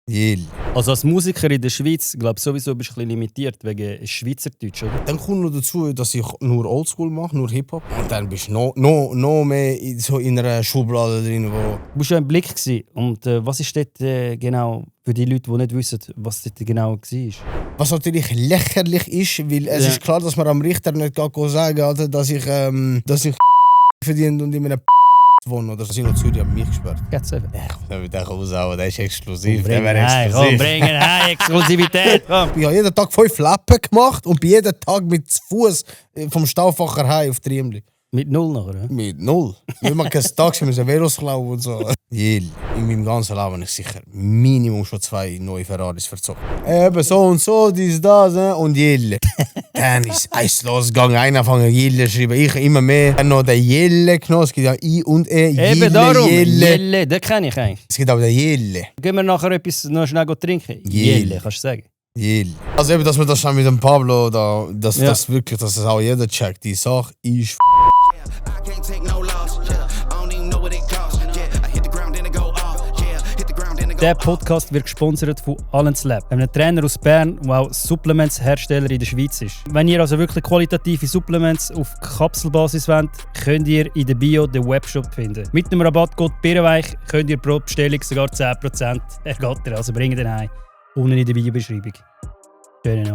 Jill. Also als Musiker in der Schweiz, glaube ich, sowieso bist du ein bisschen limitiert wegen Schweizerdeutsch, oder? Dann kommt noch dazu, dass ich nur Oldschool mache, nur Hip-Hop. Und dann bist du noch mehr so in einer Schublade drin, wo... Du warst ja im Blick gewesen. Und was ist dort genau, für die Leute, die nicht wissen, was dort genau war? Was natürlich lächerlich ist, weil es ist klar, dass man am Richter nicht sagen kann, dass ich verdient und in einem wohne. Oder dass ich noch Zürich an mich gesperrt. Geht's eben. Der kann raushauen, der ist exklusiv. Bring ihn heim, bring ihn heim, Exklusivität. Komm. Ich habe jeden Tag 5 Lappen gemacht und bin jeden Tag mit Fuß vom Stauffacher heim auf Triemli. Mit 0 nachher, ja? Mit 0. Weil man kein Taxi müssen Velos klauen und so. Jill. In meinem ganzen Leben habe ich sicher Minimum schon 2 neue Ferraris verzogen. Eben so und so, dies, das und Jill. Dann ist es losgegangen. Einer fängt Jill zu schreiben. Ich immer mehr. Dann noch den Jill genommen. Es gibt ja I und E. Jill, Eben darum. Jill. Jelle, den kenne ich eigentlich. Es gibt auch den Jill. Gehen wir nachher etwas noch schnell trinken? Jelle. Jelle, kannst du sagen. Jill. Also eben, dass wir das schon mit dem Pablo, dass das wirklich, dass das auch jeder checkt. Die Sache ist Der Podcast wird gesponsert von Allen's Lab, einem Trainer aus Bern, der auch Supplements-Hersteller in der Schweiz ist. Wenn ihr also wirklich qualitative Supplements auf Kapselbasis wollt, könnt ihr in der Bio den Webshop finden. Mit dem Rabattcode BIRREWEICH könnt ihr pro Bestellung sogar 10% ergattern. Also bringt den heim. Unten in der Videobeschreibung.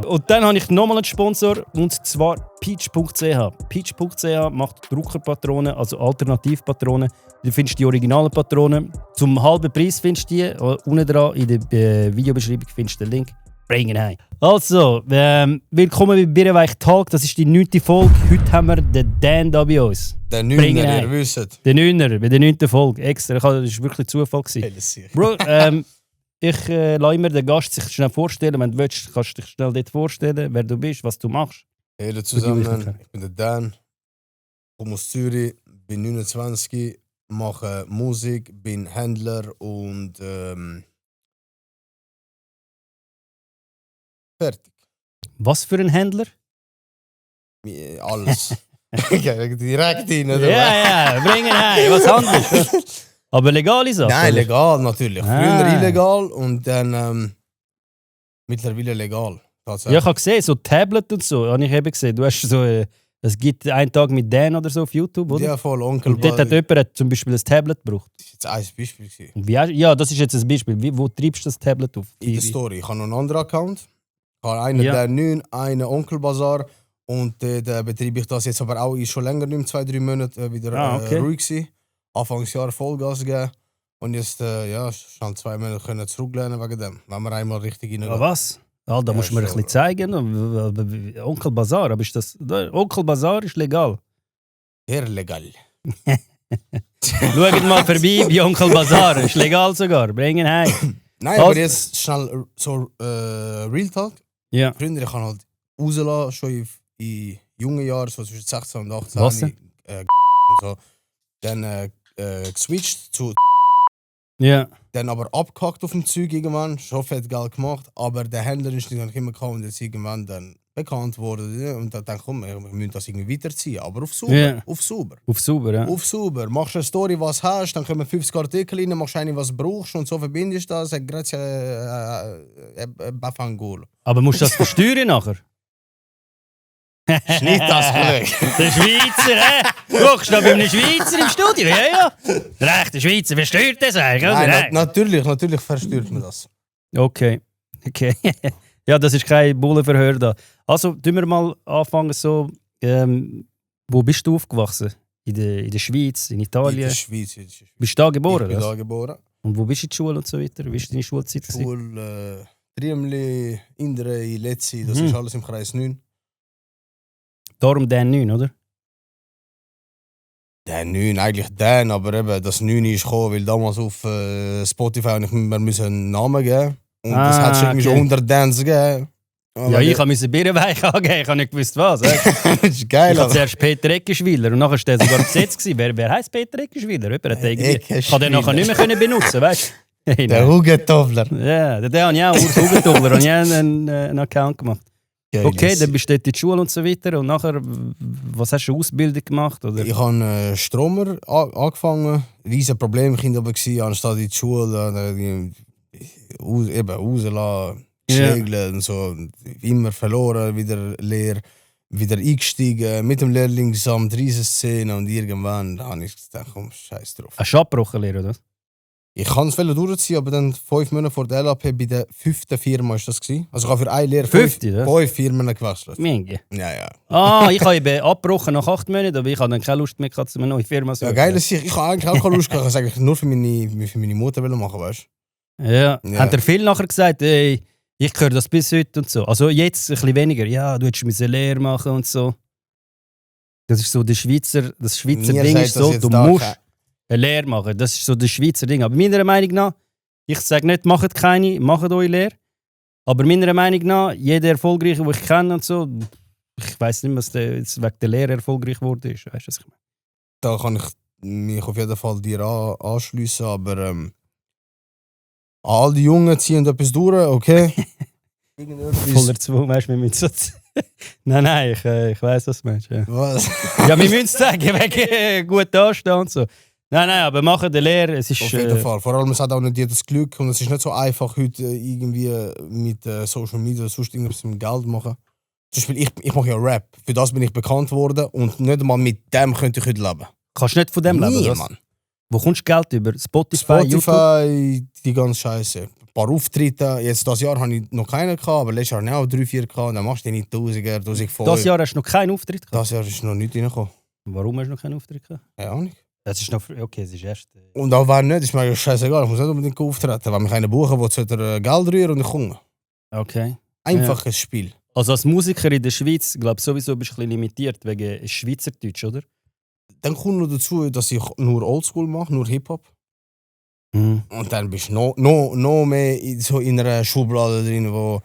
Und dann habe ich nochmal einen Sponsor, und zwar Peach.ch. Peach.ch macht Druckerpatronen, also Alternativpatronen. Du findest die originalen Patronen. Zum halben Preis findest du die. Unten dran in der Videobeschreibung findest du den Link. Bring ihn heim. Also, willkommen bei Birrenweich Talk. Das ist die 9. Folge. Heute haben wir den Dan da bei uns. der Neuner, ihr wisst. Der 9er, bei der 9. Folge. Extra. Das war wirklich Zufall. Bro, ich lasse mir den Gast sich schnell vorstellen. Wenn du willst, kannst du dich schnell dort vorstellen, wer du bist, was du machst. Hallo zusammen, ich bin der Dan, komme aus Zürich, bin 29, mache Musik, bin Händler und fertig. Was für ein Händler? Alles. Direkt rein, oder? Ja, bring ihn heim. Was handelst du? Aber legale Sachen? Nein, legal natürlich. Ah. Früher illegal und dann mittlerweile legal. Ja, ich habe gesehen, so Tablet und so, habe ich eben gesehen. Du hast so, es gibt einen Tag mit Dan oder so auf YouTube, oder? Ja, voll, Onkel. Und dort hat jemand zum Beispiel ein Tablet gebraucht. Das war jetzt ein Beispiel gewesen. Und ja, das ist jetzt ein Beispiel. Wo treibst du das Tablet auf? In der Story. Ich habe noch einen anderen Account. Ich habe einen der 9, einen Onkel Bazaar. Und da betreibe ich das jetzt aber auch schon länger, nicht mehr 2-3 Monate wieder ruhig gewesen. Anfangsjahr Vollgas gegeben. Und jetzt schon 2 Monate können zurücklehnen wegen dem. Wenn wir einmal richtig reingehen. Ah, was? Ah, da musst du mir ein bisschen zeigen. Onkel Bazaar, aber ist das... Onkel Bazaar ist legal. Sehr legal. Schaut mal vorbei bei Onkel Bazaar, ist legal sogar. Bring ihn heim. Nein, aber jetzt schnell so Real Talk. Ja. Früher, ich kann halt rauslassen, schon in jungen Jahren, so zwischen 16 und 18. Was denn? Und so. Dann geswitcht zu... Ja. Dann aber abgehackt auf dem Zeug irgendwann, schon fett Geld gemacht, aber der Händler ist nicht immer gekommen und jetzt irgendwann dann bekannt worden. Ja, und dann komm, wir müssen das irgendwie weiterziehen, aber auf sauber. Ja. Auf sauber. Auf sauber, ja. Auf sauber. Machst eine Story, was hast, dann kommen 50 Artikel rein, machst eine, was brauchst und so verbindest du das. Grazie, Bafangul. Aber musst du das versteuern nachher? Ist nicht das Glück. Der Schweizer, hä? Guckst du da bei einem Schweizer im Studio? Ja. Recht, der Schweizer versteuert das eigentlich, oder? Nein, natürlich verstört man das. Okay. Ja, das ist kein Bullenverhör da. Also, tun wir mal anfangen so, wo bist du aufgewachsen? In der Schweiz, in Italien? In der Schweiz. Bist du da geboren? Ich bin da geboren. Und wo bist du in der Schule und so weiter? Wie war deine Schulzeit? Schule, Triemli, Indre, Letzi, das ist alles im Kreis 9. Darum Dan 9, oder? Der 9, eigentlich Dan, aber eben das 9 ist gekommen, weil damals auf Spotify wir müssen einen Namen geben. Und das hat schon irgendwie 100 Dans gegeben. Ja, ich musste Birrenweich angeben, ich habe nicht gewusst was. Das ist geil. Ich hatte zuerst Peter Eckenschwiller und nachher war der sogar besetzt. Wer heisst Peter Eckenschwiller? Jemand hat irgendwie... Ich konnte den nachher nicht mehr benutzen, weißt du? Der Hugentobler. Ja, der habe ich auch, Urs Hugentobler, habe ich einen Account gemacht. Geil, okay, dann bist du dort in die Schule und so weiter. Und nachher, was hast du Ausbildung gemacht? Oder? Ich habe Stromer angefangen. Riesen Problem Kind aber gsi, anstatt in die Schule eben rauslassen, Ja. geschlägelt und so. Immer verloren, wieder leer, wieder eingestiegen, mit dem Lehrlingsamt, Riesenszene und irgendwann habe ich gedacht, komm, scheiß drauf. Hast du abgebrochen, Lehrer, oder? Ich kann es durchziehen, aber dann 5 Monate vor der LAP bei der 5. Firma ist das gewesen. Also ich habe für eine Lehre 5 ja? Firmen gewechselt. Minge. Ja. Ich habe eben abgebrochen nach 8 Monaten, aber ich habe dann keine Lust mehr gehabt, eine neue Firma zu Ja, geil ist, ich habe eigentlich auch keine Lust gehabt. Ich habe es eigentlich nur für meine Mutter machen, weißt du? Ja. Ja. Hat er viel nachher gesagt, ey, ich höre das bis heute und so. Also jetzt ein bisschen weniger. Ja, du hättest eine Lehre machen und so. Das ist so das Schweizer Ding ist so, du musst eine Lehre machen. Das ist so das Schweizer Ding. Aber meiner Meinung nach, ich sage nicht, macht keine, macht eure Lehre. Aber meiner Meinung nach, jeder Erfolgreiche, den ich kenne und so, ich weiss nicht, was der jetzt wegen der Lehre erfolgreich geworden ist. Weißt du, was ich meine? Da kann ich mich auf jeden Fall dir anschliessen, aber all die Jungen ziehen etwas durch, okay? Voller Zwang, weißt du, wir müssen so. Nein, ich weiss, was du meinst. Ja, Was? ja wir müssen es sagen, wegen gut dastehen und so. Nein, aber machen die Lehre, es ist. Auf jeden Fall. Vor allem, es hat auch nicht jedes Glück und es ist nicht so einfach, heute irgendwie mit Social Media oder sonst irgendwas mit Geld machen. Zum Beispiel, ich mache ja Rap. Für das bin ich bekannt worden und nicht einmal mit dem könnte ich heute leben. Kannst du nicht von dem leben, Nie, oder? Mann. Wo kommst du Geld über? Spotify, YouTube? Spotify, die ganze Scheiße. Ein paar Auftritte. Jetzt das Jahr habe ich noch keinen gehabt, aber letztes Jahr habe ich auch 3, 4 gehabt. Dann machst du nicht 1000er, 1500. Das Jahr hast du noch keinen Auftritt gehabt? Das Jahr ist noch nicht reingekommen. Warum hast du noch keinen Auftritt gehabt? Ja, auch nicht. Das ist noch okay, es ist erst. Und auch wenn nicht, ist mir scheißegal. Ich muss nicht unbedingt auftreten. Wenn mich einer buchen will, sollte er Geld rühren und ich komme. Okay. Einfaches Spiel. Also als Musiker in der Schweiz, glaube ich, sowieso bist du ein bisschen limitiert wegen Schweizerdeutsch, oder? Dann kommt noch dazu, dass ich nur Oldschool mache, nur Hip-Hop. Mhm. Und dann bist du noch mehr so in einer Schublade drin, wo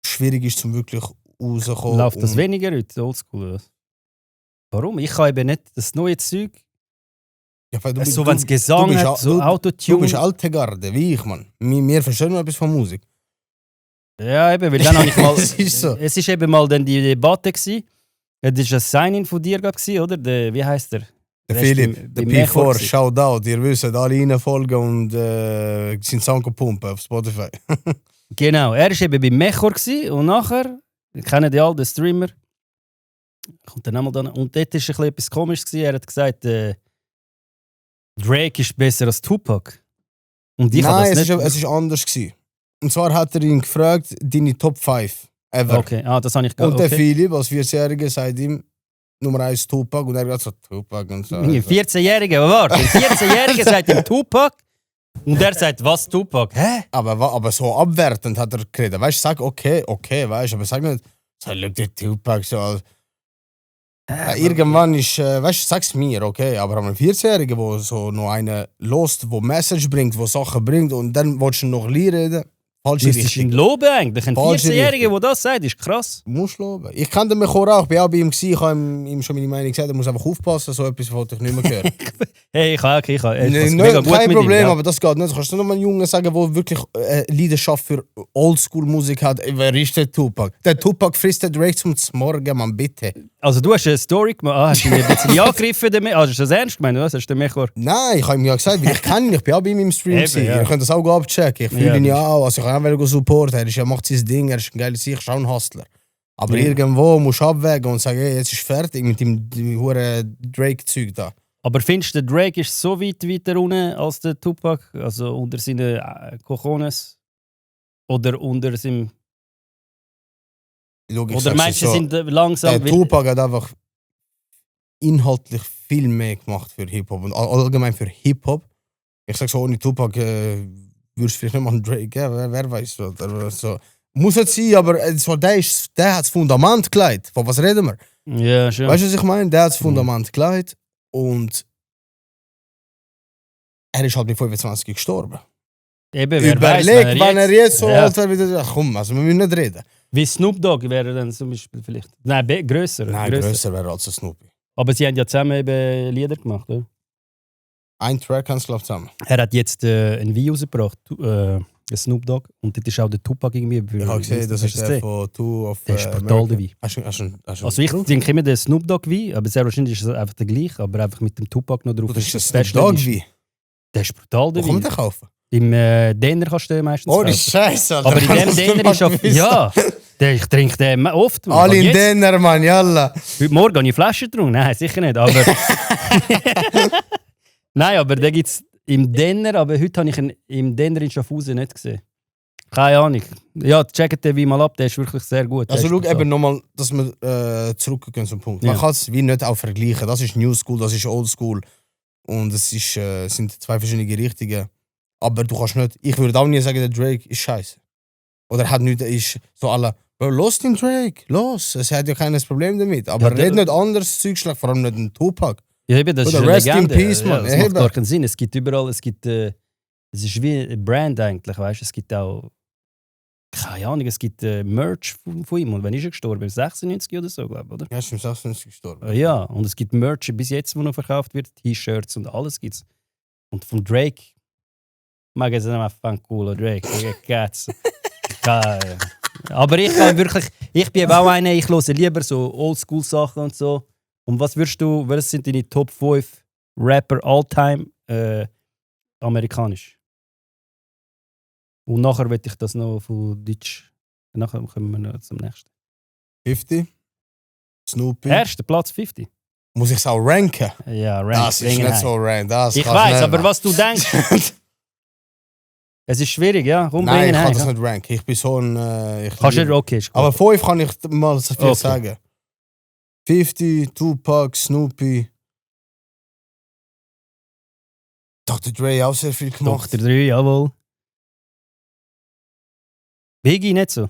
schwierig ist, zum wirklich rauszukommen. Läuft das weniger heute, Oldschool? Oder? Warum? Ich kann eben nicht das neue Zeug. Ja, weil So, wenn es Gesang hat, so Du Autotune. bist alte Garde, wie ich, Mann. Wir verstehen noch etwas von Musik. Ja, eben, weil dann habe ich mal. Es ist so. Es ist eben mal dann die Debatte gewesen. Das war ein Sign-in von dir, gewesen, oder? Wie heißt der? Der Der ist Philipp, beim- der beim Mechor P4, gewesen. Shoutout. Ihr wisst, alle reinfolgen und sind Soundpumpen auf Spotify. Genau, er war eben beim Mechor gewesen, und nachher, kennen die all den Streamer, kommt dann einmal dann, und dort war ein bisschen etwas Komisches gewesen. Er hat gesagt, Drake ist besser als Tupac. Und ich habe Nein, das es nicht. ist anders gewesen. Und zwar hat er ihn gefragt, deine Top 5 ever. Okay, das habe ich Und der okay. Philipp als 14-Jähriger sagt ihm Nummer 1 Tupac und er hat so Tupac und so. Ein 14-Jähriger, warte, ein 14-Jähriger sagt ihm Tupac und er sagt, was Tupac? Hä? Aber so abwertend hat er geredet. Weißt du, sag okay, weißt du, aber sag nicht, so, schau dir Tupac so als. Irgendwann ist, weißt du, sag's mir, okay, aber ein 14-Jähriger, der so noch einen lost, der Message bringt, der Sachen bringt und dann willst du noch Lied reden, falsche Das ist ein Richtung. Loben eigentlich. Ein Falsche 14-Jähriger, der das sagt, ist krass. Musst loben. Ich kenne den Mechor auch, ich bin auch bei ihm gewesen, ich habe ihm schon meine Meinung gesagt, er muss einfach aufpassen, so etwas wollte ich nicht mehr hören. Hey, ich habe Nein, kein Problem, aber das geht nicht. Kannst du noch mal einen Jungen sagen, der wirklich Leidenschaft für Oldschool-Musik hat? Wer ist der Tupac? Der Tupac frisst den Drake zum Morgen, Mann, bitte. Also du hast eine Story gemacht, hast du mich ein bisschen angegriffen damit? Also hast du das ernst gemeint, oder? Hast du den Mechor? Nein, ich habe ihm ja gesagt, weil ich kenne ihn, ich bin auch bei ihm im Stream. Eben, gewesen. ja. Ihr könnt das auch abchecken. Ich fühle Ja, ihn ja das auch. Also ich kann auch supporten. Er macht sein Ding, er ist ein geiler Sieg, ist auch ein Hustler. Aber Ja. irgendwo musst du abwägen und sagen, hey, jetzt ist fertig mit dem hohen Drake-Zeug da. Aber findest du, der Drake ist so weit weiter unten als der Tupac? Also unter seinen Cojones? Oder unter seinem... Schau, ich Oder sag's meinst du, dir sie sind langsam... Der Tupac hat einfach inhaltlich viel mehr gemacht für Hip-Hop und allgemein für Hip-Hop. Ich sag so, ohne Tupac würdest du vielleicht nicht machen Drake, ja, wer weiß. Oder so. Muss es sein, aber so, der hat das Fundament gelegt. Von was reden wir? Ja, schon. Weißt du, was ich meine? Der hat das Fundament gelegt und er ist halt mit 25 gestorben. Eben, wer Überleg, weiss, wenn er jetzt so Ja. alt wäre, wieder. Ach komm, also wir müssen nicht reden. Wie Snoop Dogg wäre dann zum Beispiel vielleicht... Nein, grösser. Nein, grösser wäre als ein Snoopy. Aber sie haben ja zusammen eben Lieder gemacht, oder? Ein Track haben sie, glaube ich, zusammen. Er hat jetzt ein Video rausgebracht, ein Snoop Dogg, und dort ist auch der Tupac irgendwie... Ich habe gesehen, das ist der gesehen? von Two of Der ist brutal, der Wein. Hast du Also ich denke immer den Snoop Dogg Wein, aber sehr wahrscheinlich ist es einfach der gleiche, aber einfach mit dem Tupac noch drauf. das ist ein das Snoop Dogg ist- Wein. Der ist brutal, Wo der kann man Wein. den kaufen? Im Denner kannst du den meistens Oh, die kaufen. Scheiße, Alter. Aber in dem Denner ist auch... Ja, ich trinke den oft. Alle Und in jetzt- Denner, Mann, yalla. Heute Morgen habe ich Flaschen getrunken. Nein, sicher nicht. Aber Nein, aber den gibt es im Denner. Aber heute habe ich ihn im Denner in Schaffhausen nicht gesehen. Keine Ahnung. Ja, checkt den wie mal ab. Der ist wirklich sehr gut. Der Also ist schau brutal. eben nochmal, dass wir zurückgehen zum Punkt. Man Ja. kann es wie nicht auch vergleichen. Das ist New School, das ist Old School. Und es ist, sind zwei verschiedene Richtungen. Aber du kannst nicht... Ich würde auch nie sagen, der Drake ist scheiße. Oder hat nicht... Ist so alle... Bro, los den Drake, los. Es hat ja keines Problem damit. Aber Ja, der- red nicht anderes Zeugschlag, vor allem nicht ein Tupac. Ja, eben, das Oder ist eine Rest in Legende. Peace, Ja, Mann. das macht Eben. gar keinen Sinn. Es gibt überall... Es gibt... es ist wie eine Brand eigentlich, weißt du? Es gibt auch... Keine Ahnung, es gibt Merch von ihm. Und wann ist er gestorben? 96 oder so, glaube ich, oder? Ja, ist im 96 gestorben. Ja, und es gibt Merch bis jetzt, wo noch verkauft wird, T-Shirts und alles gibt's. Und von Drake mag ich es nicht mehr cool, Drake. Geht's. Aber ich kann wirklich, ich bin eben auch einer, ich höre lieber so Oldschool-Sachen und so. Und was sind deine Top 5 Rapper all-time amerikanisch? Und nachher will ich das noch von Deutsch. Nachher kommen wir noch zum nächsten. 50. Snoopy. Erster Platz 50. Muss ich es auch ranken? Ja, Rank. Das ist nicht so rank. Das Ich kannst weiß, nicht aber machen. was du denkst, es ist schwierig, ja. Komm, Nein, ich bringen kann heim, das ja. nicht ranken. Ich bin so ein... ich Kannst liebe- du, okay, ist gut. Aber 5 kann ich mal so viel Okay. sagen. 50, Tupac, Snoopy. Dr. Dre auch sehr viel gemacht. Dr. 3, jawohl. Biggie nicht so.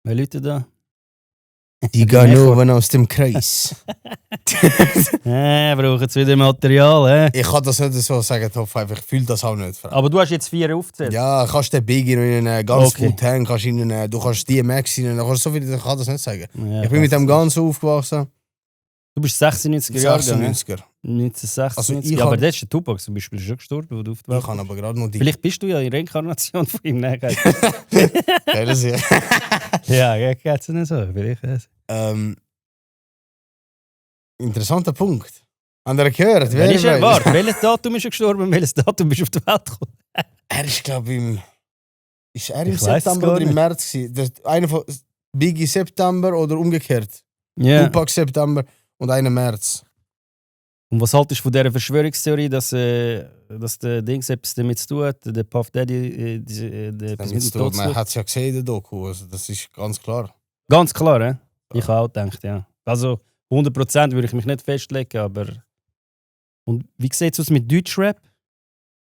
Wer Leute da? Die Ganoven aus dem Kreis. Brauchen jetzt wieder Material, Ich kann das nicht so sagen, Top 5. Ich fühle das auch nicht. Aber du hast jetzt 4 aufgezählt. Ja, kannst den Biggie noch in einen ganz Okay. Wu-Tang, kannst in einen, du kannst DMX in einen, du kannst so viel, ich kann das nicht sagen. Ja, Ich bin mit das- dem Ganzen aufgewachsen. Du bist 96er Jahre, 96er. 1996. Also ich ja, aber hab- das ist der Tupac zum Beispiel schon gestorben, wo du auf die Welt Ich kann aber gerade noch die... Vielleicht bist du ja in Reinkarnation von ihm. Nein, Ja, das ist- ja, geht's nicht so. Vielleicht. Interessanter Punkt. Haben ihr gehört? Wann ist er? weiß? Warte, welches Datum ist er gestorben und welches Datum bist du auf die Welt gekommen? Er ist, glaube ich, im... Ist er im Ich weiss es September gar oder im nicht. März gewesen? Einer von Biggie September oder umgekehrt? Ja. Tupac September und einer März. Und was haltest du von dieser Verschwörungstheorie, dass der Dings etwas damit zu tun hat, der Puff Daddy etwas mit dem Tod zu Man tun? hat es ja gesehen in der Doku, also das ist ganz klar. Ganz klar, he? Ich habe auch gedacht, ja. Also 100% würde ich mich nicht festlegen, aber... Und wie sieht es aus mit Deutschrap?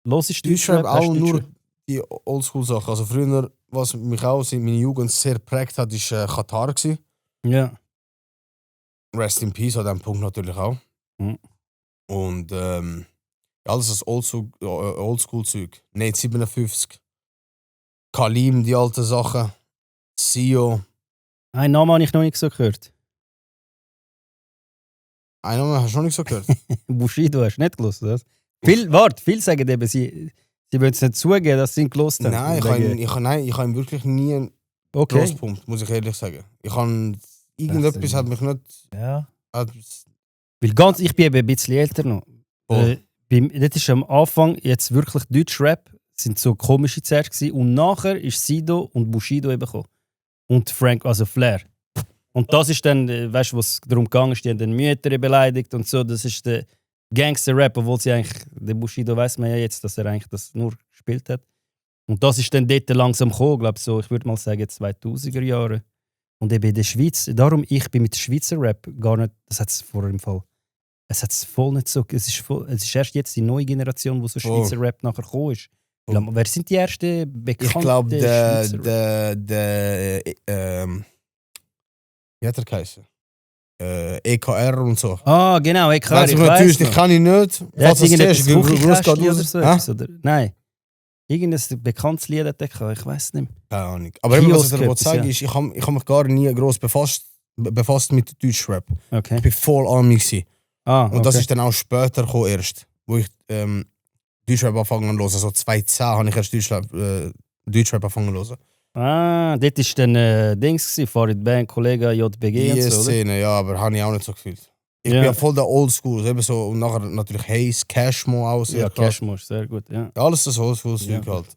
Los ist Deutschrap Hast auch du nur Deutschrap? die Oldschool-Sachen. Also früher, was mich auch in meiner Jugend sehr geprägt hat, ist Katar gewesen. Ja. Rest in Peace an diesem Punkt natürlich auch. Mhm. Und alles das Oldschool-Zeug. Nate 57, Kalim, die alten Sachen, Sio. Einen Namen habe ich noch nicht so gehört. Einen Namen hast du noch nicht so gehört? Bushido hast du nicht gelost, oder? Viele sagen eben, sie wollen es nicht zugeben, dass sie ihn gelost haben. Nein, ich habe ihn wirklich nie einen Okay. Pluspunkt, muss ich ehrlich sagen. Irgendetwas hat mich nicht... Ja. Hat, Weil ich bin eben ein bisschen älter noch. Das ist am Anfang jetzt wirklich Deutschrap, sind so komische Zerrs gewesen. Und nachher ist Sido und Bushido eben gekommen. Und Frank, also Flair. Und das ist dann, weißt du, was darum gegangen ist, die haben den Mütter beleidigt und so. Das ist der Gangster-Rap, obwohl sie eigentlich, der Bushido weiß man ja jetzt, dass er eigentlich das nur gespielt hat. Und das ist dann dort langsam gekommen, glaube so, ich würde mal sagen 2000er Jahre. Und eben in der Schweiz, darum ich bin mit Schweizer Rap gar nicht, das hat es vorher im Fall, es hat es voll nicht so, es ist erst jetzt die neue Generation, wo so Schweizer Rap nachher gekommen ist. Wer sind die ersten bekannten ich glaube, Schweizer Rap? wie hat er geheißen? EKR und so. Ah, genau, ich Weiß ich weiß natürlich, noch. ich kann ihn nicht. Der hat Falls das irgendetwas siehst, Gruß Kuchenkästchen geht oder raus. so Hä? etwas, oder? Nein. Irgendein bekanntes Lied hat er gehabt, ich weiß nicht mehr. Keine Ahnung. Aber eben, was ich Kiosk dir etwas, sagen ja. ist, ich hab mich gar nie groß befasst mit Deutschrap. Okay. Ich war voll an mich. gewesen. Ah, Und das okay. ist dann auch später gekommen erst, wo ich Deutschrap angefangen zu hören. So 2010 habe ich erst Deutschrap angefangen zu hören. Ah, dort war dann Dings, Farid Bang, Kollege JBG Die und so, oder? Szene, ja, aber habe ich auch nicht so gefühlt. Ich bin ja voll der Oldschool. Eben so, und nachher natürlich Haze, Cashmo auch sehr Ja, krass. Cashmo ist sehr gut, ja. Alles das Oldschool-Zeug Ja. halt.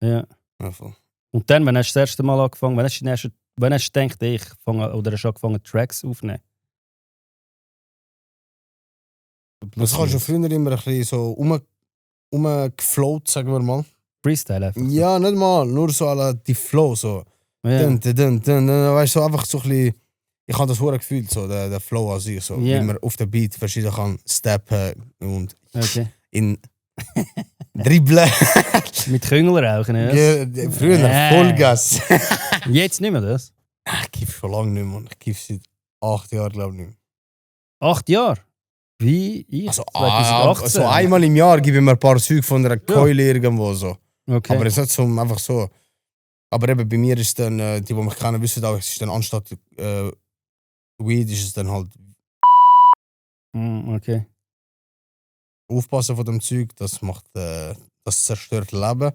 Ja. Ja, voll. Und dann, wenn hast du das erste Mal angefangen, wenn hast du gedacht, ich fange, oder hast du angefangen, Tracks aufzunehmen? Das kannst du früher immer ein bisschen so rumgeflowt, sagen wir mal. Freestyle einfach. Ja, nicht mal, nur so alle die Flow so. Ja. Weißt du, so einfach so ein bisschen. Ich habe das vorher gefühlt, so, der Flow an sich, so, Ja. wie man auf der Beat verschieden kann steppen und Okay. in dribbeln. Mit Küngel rauchen, ja. Ja, früher Vollgas. Jetzt nicht mehr das? Ich kiff schon lange nicht mehr. Ich kiff seit 8 Jahren, glaube ich, nicht mehr. 8 Jahre? Wie ich? Also, 2018? so einmal im Jahr gebe ich mir ein paar Züge von einer Keule irgendwo so. Okay. Aber es ist nicht so, einfach so. Aber eben bei mir ist dann, die mich kennen, wissen auch, es ist dann anstatt Weed ist es dann halt Okay. aufpassen von dem Zeug, das macht, das zerstört Leben,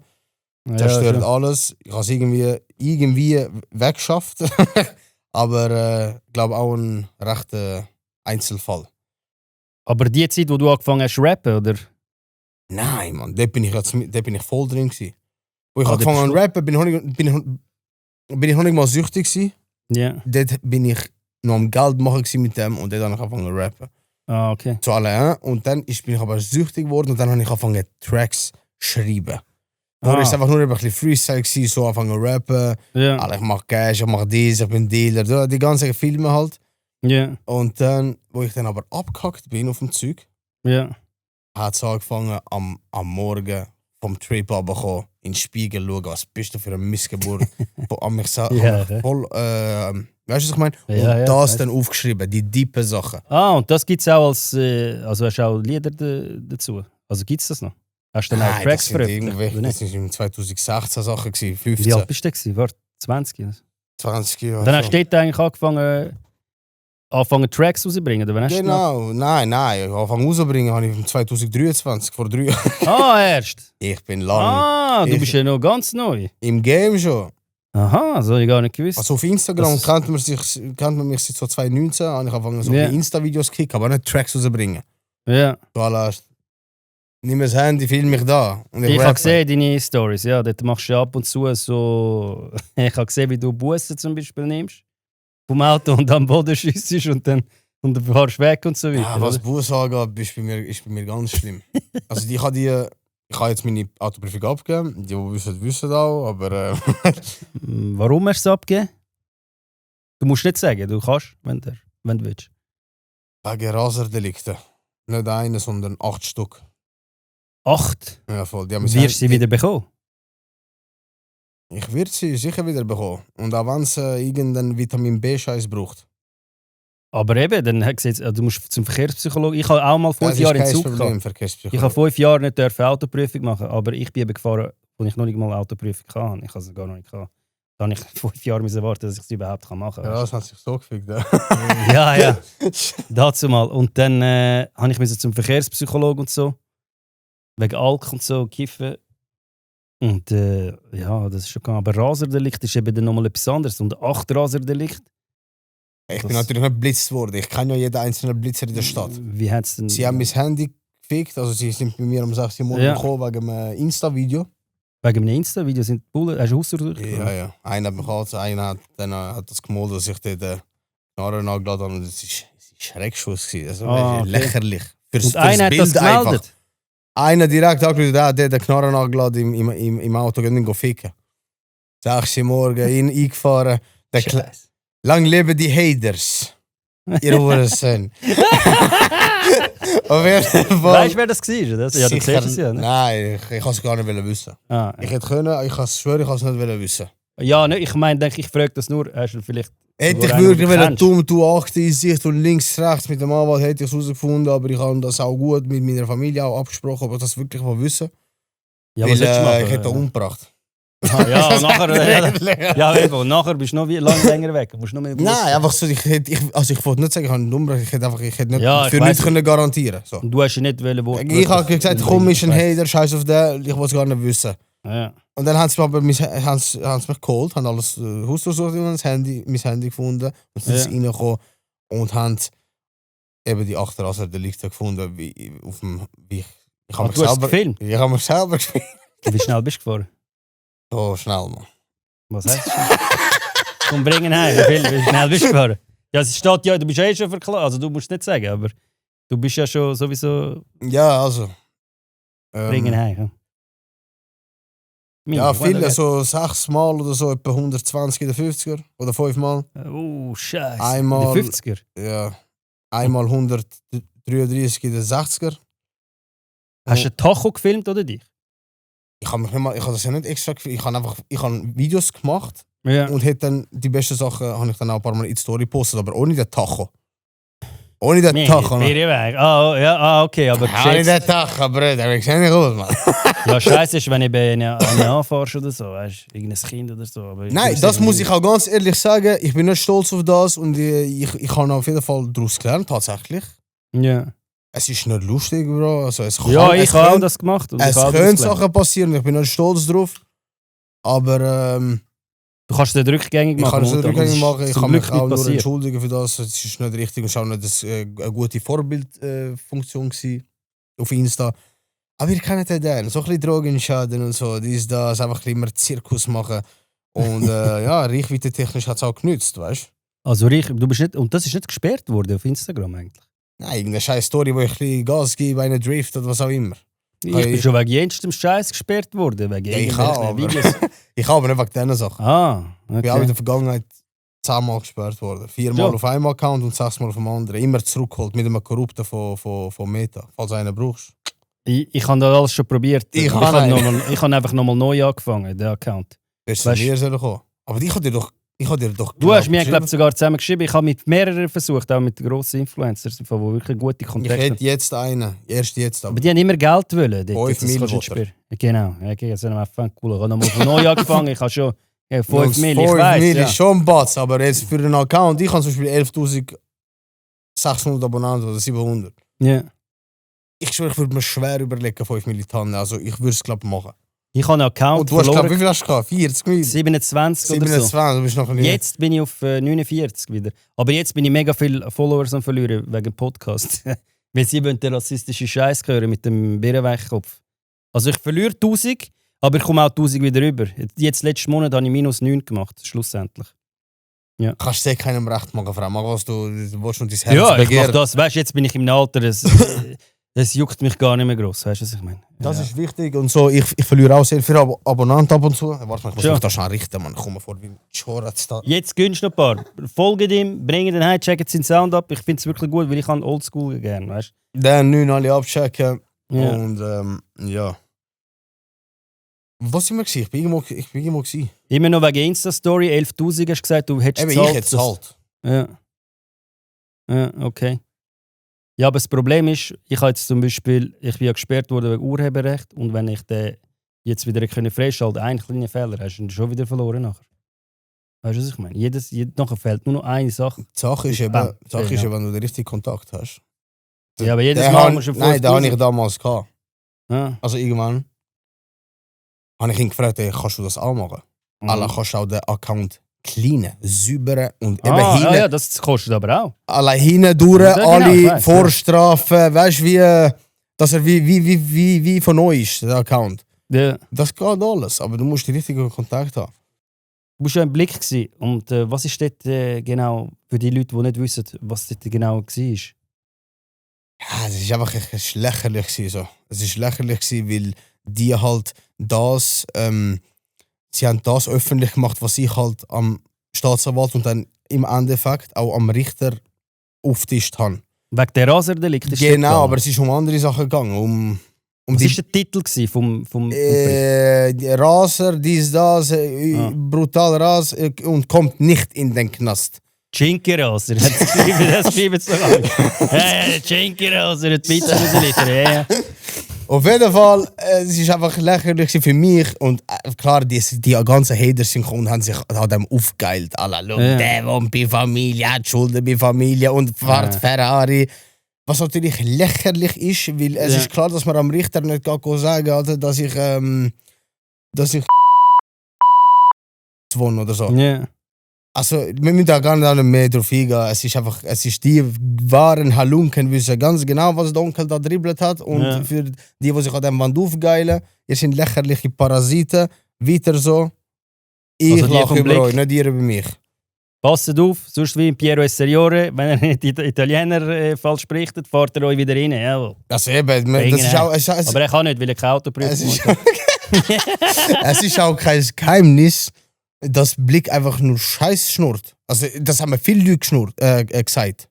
Ja, zerstört schon. alles. Ich habe es irgendwie weggeschafft, aber ich glaube auch ein rechter Einzelfall. Aber die Zeit, wo du angefangen hast zu rappen, oder? Nein, Mann, dort bin ich voll drin gewesen. Wo ich Ah, angefangen dort an rappen, bin ich noch nicht mal süchtig gewesen. Ja. Dort bin ich noch am Geld machen gewesen mit dem und dann habe ich angefangen zu rappen. Ah, okay. Zu alle, und dann bin ich aber süchtig geworden und dann habe ich angefangen Tracks zu schreiben. Vorher war es einfach nur ein bisschen Freestyle gewesen, so angefangen zu rappen. Ja. Alter, ich mach Cash, ich mach dies, ich bin Dealer, die ganzen Filme halt. Ja. Und dann, wo ich dann aber abgehackt bin auf dem Zeug, Ja. hat es angefangen am Morgen vom Trip runterkommen, in den Spiegel schauen, was bist du für eine Missgeburt. An mich Ja, voll, weißt du, was ich meine? Ja, und ja, das weiss. dann aufgeschrieben, die tiefen Sachen. Ah, und das gibt es auch als. Also hast du auch Lieder dazu? Also gibt es das noch? Hast du dann auch Nein, Tracks das sind veröffentlicht? irgendwelche, oder das nicht? sind im 2016 Sachen gewesen, Wie 15, alt bist du gewesen? War 20? Oder? 20 Jahre. Dann hast du dort eigentlich angefangen Tracks rauszubringen, oder wann hast du noch? Genau, nein, angefangen rauszubringen habe ich im 2023, vor 3 Jahren. Ah, erst? Ich bin lang Ah, du Ich- bist ja noch ganz neu. im Game schon. Aha, das habe ich gar nicht gewusst. Also auf Instagram Das ist- kennt man mich seit so 2019, habe ich angefangen so Ja. Insta-Videos zu kicken, aber nicht Tracks rauszubringen. Ja. Du lässt, nimm das Handy, film mich da. Und Ich habe rappe. gesehen, deine Stories, ja, dort machst du ab und zu so. Ich habe gesehen, wie du Bussen zum Beispiel nimmst vom Auto und am Boden schiessest und dann fahrst weg und so weiter. Ja, was oder? Bus angeht, ist bei mir ganz schlimm. Also ich habe jetzt meine Autoprüfung abgegeben, die wissen auch, aber Warum hast du es abgegeben? Du musst nicht sagen, du kannst, wenn du willst. wegen Raserdelikten. Nicht einen, sondern 8 Stück. 8. Ja, voll. Die haben Wirst du sie wieder bekommen? Ich werde sie sicher wieder bekommen. Und auch wenn es irgendeinen Vitamin B-Scheiß braucht. Aber eben, dann hat gesagt, du musst zum Verkehrspsychologen. Ich habe auch mal 5 Jahre in Zug gehabt. Ich habe 5 Jahre nicht Autoprüfung machen, aber ich bin eben gefahren, als ich noch nicht mal Autoprüfung hatte. Ich habe es gar noch nicht gehabt. Da habe ich 5 Jahre warten, dass ich es überhaupt machen kann. Ja, das hat sich so gefügt. Ja. Ja, ja. Dazu mal. Und dann habe ich zum Verkehrspsychologen und so. Wegen Alk und so, Kiffen. Und ja, das ist schon gegangen. Aber Raserdelikt ist eben dann nochmal etwas anderes. Und 8 Raserdelikt. Ich bin natürlich nicht geblitzt worden. Ich kenne ja jeden einzelnen Blitzer in der Stadt. Wie hat es denn. Sie haben mein Handy gefickt. Also sie sind bei mir um 6 Uhr morgens Ja. gekommen wegen einem Insta-Video. Wegen einem Insta-Video sind Bullen. Hast du Hausdurch? Ja. Einer hat mich angezeigt, einer hat das gemalt, dass ich dort Knarren angeladen habe. Und das war ein Schreckschuss. Das war Okay. lächerlich. Und einer hat das gemeldet. Einer direkt angeschaut, der hat den Knarren angeladen im Auto, gehen ihn ficken. 6 Uhr morgens, eingefahren. Scheiße. Lang leben die Haters. Ihr Hurensohn. Auf jeden Fall. Weißt du, wer das war? Das? Ja, du Sicher- siehst es ja. Ne? Nein, ich kann es gar nicht wissen. Ah, Ich hätte können, ich kann es schwören, ich kann es nicht wissen. ja, ne, ich meine, ich frage das nur. Hast du vielleicht. Hätte Wo ich einer, wirklich den du dumm, du achte in Sicht und links, rechts mit dem Anwalt hätte ich es herausgefunden, aber ich habe das auch gut mit meiner Familie auch abgesprochen, ob ich das wirklich mal wissen. Ja, Weil, was sollst du machen? ich hätte ihn umgebracht. Ja, und nachher. Ja, eben, und nachher bist du noch lang länger weg. Du musst noch mehr Nein, einfach so, ich wollte nicht sagen, ich habe ihn umgebracht, ich hätte nicht Ja, ich für weiss. nichts können garantieren. So. Und du hast ja nicht wortwörtlich. Ich habe gesagt, komm, ist ein Hater, scheiß auf den, ich will es gar nicht wissen. Ja. Und dann haben sie mich geholt, haben alles Haus durchsucht und mein Handy gefunden und sind Ja. reingekommen und haben eben die Achterrasser-Delikte gefunden, wie ich habe Du hast es gefilmt? Ich habe mich selber gespielt. Wie schnell bist du gefahren? So schnell, Mann. Was heißt das? Komm, bringen heim. Wie schnell bist du gefahren? Ja, es steht ja, du bist eh schon verklagt. Also du musst nicht sagen, aber du bist ja schon sowieso Ja, also. bringen heim. Ja, viele, so 6 Mal oder so, etwa 120 in den 50er oder 5 Mal. Oh, Scheiße. Einmal- In den 50er? Ja. Einmal 133 in den 60er. Hast du einen Tacho gefilmt oder dich? Ich habe das ja nicht extra gefilmt. Ich habe Videos gemacht Ja. und hätte dann die besten Sachen habe ich dann auch ein paar Mal in die Story gepostet, aber ohne den Tacho. Ohne den Tacho. Okay, aber Ohne den Tacho, Bruder. Ich sehe nicht aus, Mann. ja, scheiße ist, wenn ich bei einer anfahrst oder so, weißt du, irgendein Kind oder so. Aber Nein, das muss ich auch ganz ehrlich sagen. Ich bin nicht stolz auf das und ich habe auf jeden Fall daraus gelernt, tatsächlich. Ja, Es ist nicht lustig, Bro. Also, es kann, ja es ich habe auch können- das gemacht. Und Es ich habe können das gelernt. Sachen passieren, ich bin nicht stolz drauf. Aber Du kannst es nicht rückgängig ich machen. kann es nicht Mutter, aber rückgängig es ist machen. Ich zum kann Glück mich nicht auch nur passiert. entschuldigen für das. Es ist nicht richtig und es war auch nicht eine gute Vorbildfunktion auf Insta. Aber ihr kennt ja den. So ein bisschen Drogenschaden und so. Dies, das. Einfach ein bisschen mehr Zirkus machen. Und ja, reichweite-technisch hat es auch genützt, weißt du? Also du bist nicht, und das ist nicht gesperrt worden auf Instagram eigentlich. Nein, irgendeine scheiß Story, wo ich ein bisschen Gas gebe, einen Drift oder was auch immer. Ich bin schon wegen jenstem Scheiß gesperrt worden. Wegen Ja, ich irgendwelchen auch, aber- Videos. Ich habe aber nicht wegen diesen Sachen. Ah, Ich bin auch in okay. der Vergangenheit 10-mal gesperrt worden. 4-mal Ja. auf einem Account und 6-mal auf dem anderen. Immer zurückgeholt mit einem Korrupten von Meta. Falls du einen brauchst. Ich habe das alles schon probiert. Ich Ich habe habe einen. hab einfach nochmal neu angefangen, den Account. Willst du Weißt- zu mir sollen kommen? Aber ich habe dir doch Du hast mir, geschrieben. glaube sogar zusammen geschrieben. Ich habe mit mehreren versucht, auch mit grossen Influencers, die wirklich gute Ich Kontakte hätte haben. jetzt einen. Erst jetzt. Aber Aber die haben immer Geld wollen. 5 Das kannst du nicht Millionen. sperren. Genau, ja, okay, das ist einfach cool. Ich habe nochmal von neu angefangen. Ich habe schon 5 Jungs, Millionen, ich 5 weiss. Millionen Ja. ist schon ein Batz. Aber jetzt für einen Account, ich habe zum Beispiel 11.600 Abonnenten oder 700. Ja. Ich schwöre, ich würde mir schwer überlegen, 5 Millionen. Also ich würde es, glaube ich, machen. Ich habe einen Account Und du hast, glaube verloren. wie viel hast du gehabt? 40 Millionen? 27 oder 27, so. du bist noch nicht. Jetzt bin ich auf 49 wieder. Aber jetzt bin ich mega viele Followers am verlieren wegen dem Podcast. Weil sie wollen den rassistischen Scheiß hören mit dem Birrenweichkopf. Also ich verliere 1000, aber ich komme auch 1000 wieder rüber. Jetzt letzten Monat habe ich -9 gemacht, schlussendlich. Kannst du keinem recht machen, Frau. Mach was du willst und dein Herz Ja, ich mache begehrt. das. Weißt du, jetzt bin ich im Alter, es juckt mich gar nicht mehr gross. Weißt du, was ich meine? Das ist wichtig und so. Ich verliere auch sehr viele Abonnenten ab und zu. Warte mal, ich muss Ja. mich da schnell richten, man. Ich komme vor wie ein Schoratz da. Jetzt gönnst du noch ein paar. Folgt ihm, bringt ihn heim, checkt seinen Sound ab. Ich finde es wirklich gut, weil ich kann Oldschool gerne, weißt Dann 9 alle abchecken. du? Ja. Und ja. Was sind wir gewesen? Ich bin irgendwo gewesen. Immer noch wegen Insta-Story, 11.000 hast du gesagt, du hättest Eben, gezahlt, ich hätte dass- zahlt. Ja. Ja, okay. Ja, aber das Problem ist, ich habe jetzt zum Beispiel, ich bin ja gesperrt worden wegen Urheberrecht und wenn ich den jetzt wieder freischalten, einen kleinen Fehler, hast du ihn schon wieder verloren nachher. Weißt du, was ich meine? Nachher fehlt nur noch eine Sache. Die Sache ist eben, Ja. wenn du den richtigen Kontakt hast. Ja, aber jedes Den Mal han- musst du Nein, den habe 5000. ich damals gehabt. Ja. Also irgendwann habe ich ihn gefragt, hey, kannst du das auch machen? Mhm. Alle kannst du auch den Account cleanen, säubern und eben Ah, hinten. ja, das kostet aber auch. Alle hinten durch, Ja, genau, alle ich weiss, Vorstrafen, weißt du, dass er wie von neu ist, der Account. Ja. Das geht alles, aber du musst den richtigen Kontakt haben. Du warst ja im Blick gewesen. Und was ist dort genau, für die Leute, die nicht wissen, was dort genau war? Ja, es ist einfach es ist lächerlich gewesen, so. Es ist lächerlich gewesen, weil die halt das, sie haben das öffentlich gemacht, was ich halt am Staatsanwalt und dann im Endeffekt auch am Richter aufgetischt habe. Wegen der Raserdelikt ist dort Genau, gegangen. aber es ist um andere Sachen gegangen, um Was die war der Titel gewesen vom Die Raser, dies, das, Ah. brutal Ras und kommt nicht in den Knast. Chinky-Raser? Hat sie geschrieben, das schreiben sie doch. Ja, Chinky-Raser, hat Pizza müssen liefern. Ja, ja. Auf jeden Fall, es ist einfach lächerlich für mich und klar, die ganzen Haters sind gekommen und haben sich an dem aufgeilt. Alla, look, Ja. der wohnt bei Familie, hat Schulden bei Familie und fährt Ja. Ferrari. Was natürlich lächerlich ist, weil es Ja. ist klar, dass man am Richter nicht sagen kann, Alter, dass ich wohne oder so. Ja. Also, wir müssen da gar nicht mehr drauf eingehen. Es ist die wahren Halunken wissen ganz genau, was der Onkel da dribbelt hat. Und für die sich an dem Wand aufgeilen, ihr sind lächerliche Parasiten. Weiter so. Ich Also die lache vom über Blick. euch, nicht ihr über mich. Passt auf, sonst wie Piero Esseriore, wenn er nicht Italiener falsch spricht, fährt er euch wieder rein. Jawohl. Also eben, das ist auch, Aber er kann nicht, weil er kein Autoprüfung es ist, macht. es ist auch kein Geheimnis, dass Blick einfach nur Scheiß schnurrt. Also, das haben mir viele Leute gesagt.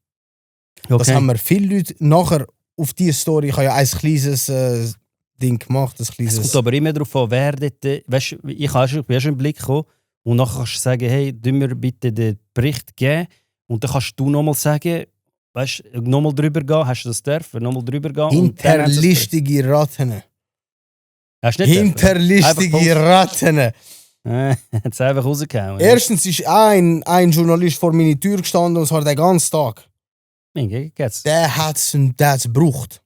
Das Okay. haben mir viele Leute nachher auf diese Story. Ich habe ja ein kleines Ding gemacht. Ein Es kleines kommt aber immer darauf an, wer dort, weißt, ich bin schon im Blick gekommen und nachher kannst du sagen, hey, du mir bitte den Bericht geben und dann kannst du nochmal sagen, weißt, nochmal drüber gehen, hast du das dürfen, nochmal drüber gehen und dann haben sie es Hinterlistige Ratten. dürfen. Hast du nicht dürfen? Hinterlistige Ratten. Hat es einfach rausgehauen. Erstens ist ein Journalist vor meine Tür gestanden und zwar den ganzen Tag. Geht's? Der hat es gebraucht.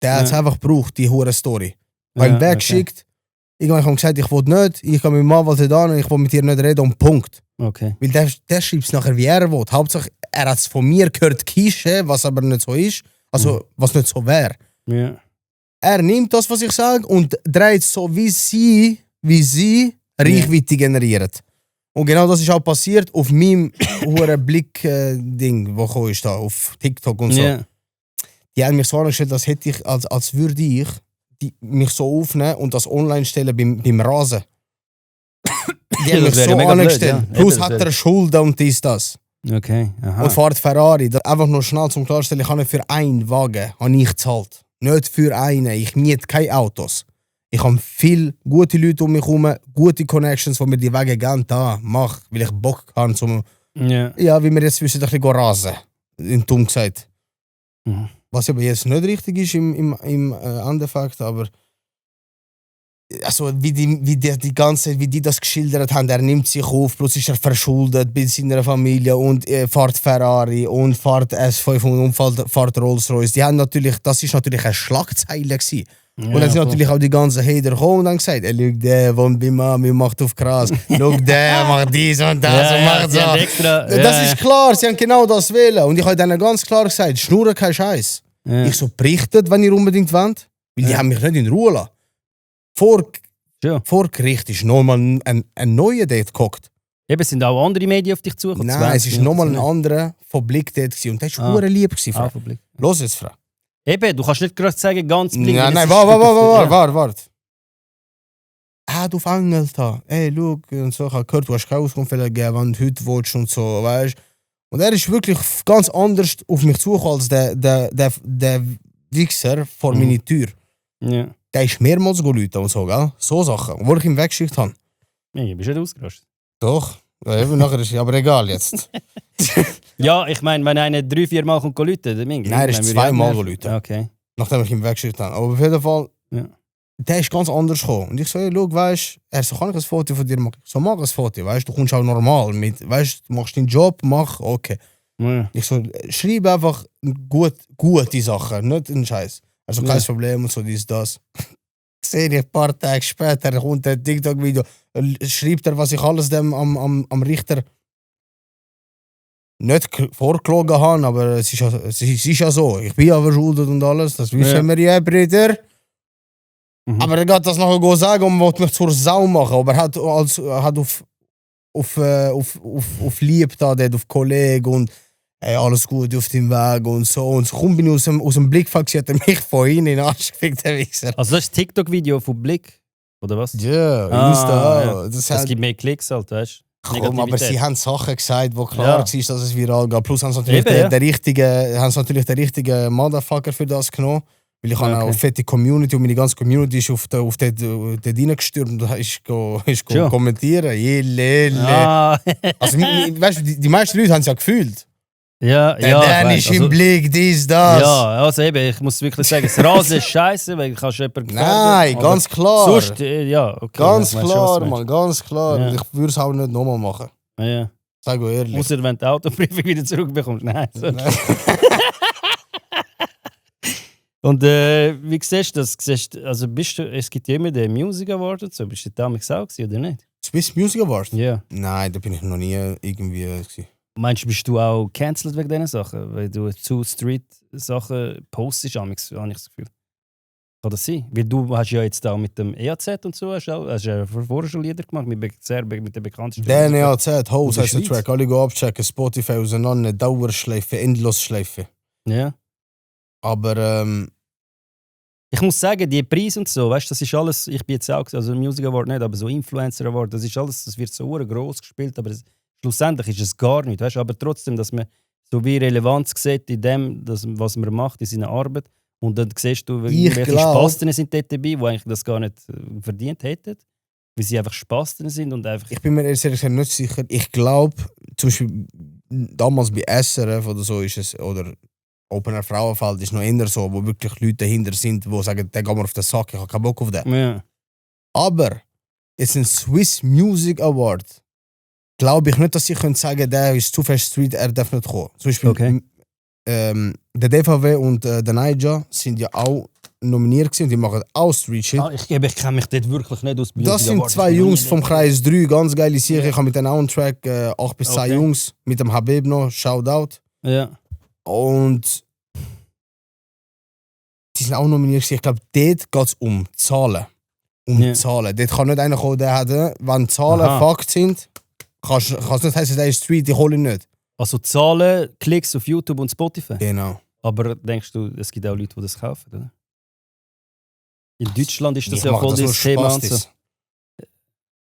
Der hat es Ja. einfach gebraucht, die hure Story. Ich Ja, habe ihn weggeschickt. Irgendwann habe ich gesagt, ich will nicht, ich kann mit dem Anwalt nicht an, ich will mit dir nicht reden und Punkt. Okay. Weil der schreibt es nachher, wie er will. Hauptsache, er hat es von mir gehört, Kische, was aber nicht so ist. Also, was nicht so wäre. Ja. Er nimmt das, was ich sage, und dreht so, wie sie Reichweite generiert. Und genau das ist auch passiert auf meinem hohen Blick-Ding, wo gekommen ist da, auf TikTok und so. Ja. Die haben mich so angestellt, als hätte ich, als würde ich mich so aufnehmen und das online stellen beim Rasen. Die haben mich Das wäre so mega blöd, angestellt. ja. Plus Eben, das hat er Schulden und dies, das. Okay. Aha. Und fährt Ferrari. Einfach nur schnell zum Klarstellen, ich habe nicht für einen Wagen habe ich gezahlt. Nicht für einen. Ich miete keine Autos. Ich habe viele gute Leute um mich herum, gute Connections, die mir die Wege geben. Da, mach, weil ich Bock habe, zum, Ja. ja, wie wir jetzt wissen, ein bisschen rasen. In dumm gesagt. Mhm. Was aber jetzt nicht richtig ist im Endeffekt, aber also wie die das geschildert haben, er nimmt sich auf, plus ist er verschuldet bei seiner Familie und fährt Ferrari und fährt S5 und fährt Rolls-Royce. Die haben natürlich, das ist natürlich eine Schlagzeile gewesen. Und dann sind natürlich auch die ganzen Hater gekommen und haben gesagt, schau, der wohnt bei Mami, macht auf krass. Schau, der macht dies und das und macht so. Das ist klar, sie haben genau das wählen. Und ich habe denen ganz klar gesagt, schnurren kein Scheiß. Ja. Ich so, berichtet, wenn ihr unbedingt wollt. Weil die haben mich nicht in Ruhe lassen. Vor Gericht ist nochmal ein neuer dort gehockt. Eben, sind auch andere Medien auf dich zugekommen? Nein, es ist nochmal ein anderer von Blick dort gewesen. Und der war hure lieb gewesen, Frau. Blick. Los jetzt, Frau. Eben, du kannst nicht gerade sagen, ganz Blick. Nein, warte. Er hat auf Engel da. Ey, schau, und so, ich habe gehört, du hast keine Auskunft gegeben, wenn du heute willst und so, weißt du. Und er ist wirklich ganz anders auf mich zugekommen als der Wichser vor meiner Tür. Ja. Der ist mehrmals Leute und so, gell? So Sachen, wo ich ihn weggeschickt habe. Ja, bist du nicht ausgerastet? Doch. Ja, eben nachher ist aber egal jetzt. Ja, ich meine, wenn einer 3-4 Mal kommt Leute, dann Nein, er ist zweimal Leute. Okay. Nachdem ich ihn weggeschickt habe. Aber auf jeden Fall, Ja. der ist ganz anders gekommen. Und ich so, hey, schau, weißt du, er so, kann ich ein Foto von dir machen? Ich so, mach ein Foto, weißt du, kommst auch normal mit, weißt du, machst deinen Job, mach, okay. Ja. Ich so, schreib einfach gute Sachen, nicht einen Scheiß. Also kein Ja. Problem und so, dies, das. Sehe ich ein paar Tage später, kommt ein TikTok-Video, schreibt er, was ich alles dem am Richter nicht vorgelogen habe, aber es ist ja so. Ich bin ja verschuldet und alles, das wissen wir ja, Brüder. Mhm. Aber er geht das nachher sagen und will mich zur Sau machen. Aber er hat auf Lieb da, der hat auf Kollegen und ey, alles gut auf dem Weg und so. Und so kommt bin ich aus dem Blickfeld, hat er mich von hinten in den Arsch gefickt, der Wichser. Also das ist das TikTok-Video von Blick, oder was? Ja, Insta ja. auch. Das gibt mehr Klicks halt, weißt du? Komm, aber sie haben Sachen gesagt, wo klar Ja. war, dass es viral geht. Plus haben sie natürlich, haben sie natürlich den richtigen Motherfucker für das genommen. Weil ich habe auch eine fette Community und meine ganze Community ist auf dort reingestürmt und ist Schon. kommentieren. Jelle. Ah, Also, weißt du, die meisten Leute haben es ja gefühlt. ja, Der ja. Dan ich ist weiss, im Blick, dies, das. Ja, also eben, ich muss wirklich sagen, das Rasen ist scheiße, weil du kannst jemanden gefährden. Nein, aber ganz klar. Sonst, ja, okay. Ganz ich weiss schon, klar, was du Mann, ganz klar. Ja. Ich würde es auch nicht nochmal machen. meinst. Ja. Sag dir ehrlich. Außer wenn du die Autoprüfung wieder zurückbekommst. Nein. So. Und wie siehst du das? Also es gibt ja immer den Music Award und so. Bist du damals auch gewesen, oder nicht? Swiss Music Awards? Ja. Nein, da bin ich noch nie irgendwie gewesen. Meinst du, bist du auch cancelled wegen diesen Sachen? Weil du zu Street-Sachen postest, habe ich das Gefühl. Kann das sein? Weil du hast ja jetzt auch mit dem EAZ und so, hast ja vorher schon Lieder gemacht, mit den bekanntesten. Der EAZ, House In der heißt der Schweiz? Track. Alle go abchecken, Spotify auseinander, Dauerschleife, Endlosschleife. Ja. Aber Ich muss sagen, die Preise und so, weißt du, das ist alles, ich bin jetzt auch, also Music Award nicht, aber so Influencer Award, das ist alles, das wird so groß gespielt, aber schlussendlich ist es gar nicht, weißt du, aber trotzdem, dass man so wie Relevanz sieht in dem, was man macht, in seiner Arbeit, und dann siehst du, welche Spasten sind dort dabei, die eigentlich das gar nicht verdient hätten, weil sie einfach Spasten sind und einfach... ich bin mir ehrlich gesagt nicht sicher. Ich glaube, zum Beispiel damals bei SRF oder so ist es, oder Open Air Frauenfeld ist noch eher so, wo wirklich Leute dahinter sind, die sagen, der geht mir auf den Sack, ich habe keinen Bock auf den. Ja. Aber es ist ein Swiss Music Award. Glaube ich nicht, dass ich sagen der ist zu fest Street, er darf nicht kommen. Zum Beispiel Okay. der DVW und der Naija sind ja auch nominiert gewesen und die machen auch Street Shit. Ich kenne mich dort wirklich nicht aus. Das sind zwei Jungs vom Kreis 3, ganz geile Sache. Ich habe mit denen auch einen Track, 8 bis 10 Jungs, mit dem Habib noch, Shoutout. Ja. Und die sind auch nominiert gewesen. Ich glaube, dort geht es um Zahlen. Zahlen. Dort kann nicht einer kommen, der hat, wenn Zahlen Fakt sind, kann es nicht heißen, der ist Street, ich hole ihn nicht. Also Zahlen, Klicks auf YouTube und Spotify. Genau. Aber denkst du, es gibt auch Leute, die das kaufen, oder? In Deutschland ist das Ich ja mache voll das nur das Thema. Und so. Spastis.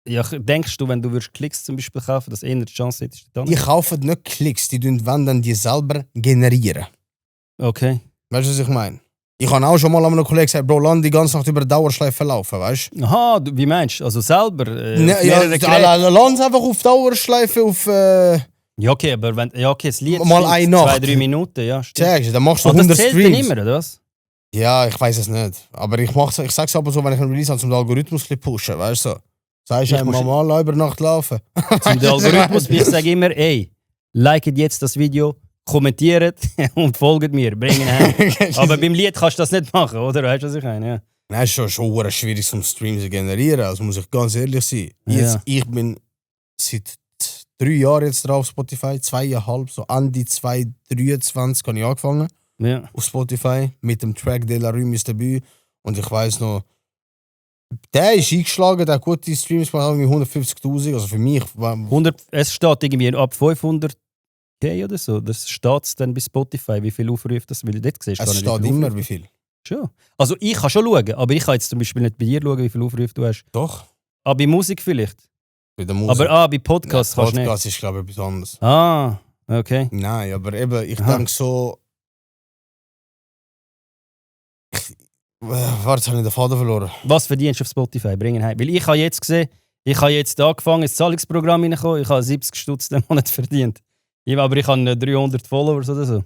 Ja, denkst du, wenn du Klicks zum Beispiel kaufen, dass eher die Chance hättest? Die kaufen nicht Klicks, die tun, wenn dann die selber generieren. Okay. Weißt du, was ich meine? Ich habe auch schon mal an einem Kollegen gesagt, Bro, lass die ganze Nacht über die Dauerschleife laufen, weißt du? Aha, wie meinst du? Also selber? Ja, lass einfach auf Dauerschleife auf... Ja, okay, aber wenn... Ja, okay, das Lied mal eine Nacht. 2-3 Minuten, ja, stimmt. Checkst du, dann machst du das 100 zählt Streams. dann immer, oder was? Ja, ich weiß es nicht. Aber ich sage es ab und zu, wenn ich einen Release habe, zum den Algorithmus ein bisschen pushen, weißt du? So. Sagst du, mal über Nacht laufen. Zum Algorithmus, ich sage immer, ey, liket jetzt das Video, kommentiert und folgt mir, bringen heim. Aber beim Lied kannst du das nicht machen, oder? Weißt du, was ich meine? Ja. Nein, es ist schon schwierig, zum Stream zu generieren. Also muss ich ganz ehrlich sein. Ja. Ich bin seit 3 Jahren jetzt drauf auf Spotify, 2,5, so Ende 2023 habe ich angefangen. Ja. Auf Spotify mit dem Track De La Rue ist dabei. Und ich weiss noch, der ist eingeschlagen, der hat gute Streams gemacht, irgendwie 150'000. Also für mich war. Es steht irgendwie ab 500 oder so. Das steht dann bei Spotify, wie viel Aufrufe das will. Dort siehst du Es gar nicht, steht wie viel immer, Aufrufe. wie viel. Schon. Also ich kann schon schauen, aber ich kann jetzt zum Beispiel nicht bei dir schauen, wie viel Aufrufe du hast. Doch. Ah, bei Musik vielleicht. Bei der Musik. Aber bei Podcasts kannst du nicht. Podcast ist, glaube ich, etwas anderes. Ah, okay. Nein, aber eben, ich denke so. Warte, jetzt habe ich den Faden verloren. Was verdienst du auf Spotify? Bringen heim. Weil ich habe jetzt gesehen, ich habe jetzt angefangen, ins Zahlungsprogramm reinzukommen, ich habe 70 Stutz den Monat verdient. Aber ich habe 300 Followers oder so. Ich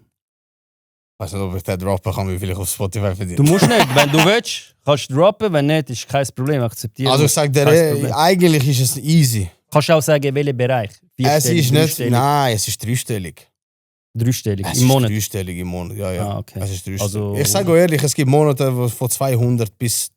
weiß nicht, ob ich den droppen kann, wie viel ich auf Spotify verdiene. Du musst nicht, wenn du willst, kannst du droppen, wenn nicht, ist kein Problem, akzeptieren. Also ich sage dir, eigentlich ist es easy. Kannst du auch sagen, welcher Bereich? Es ist nicht, nein, es ist dreistellig. Dreistellig Es im Monat? ist dreistellig im Monat, ja, ja. Ah, okay. Es ist dreistellig. Also, ich sage auch ehrlich, es gibt Monate wo von 200 bis,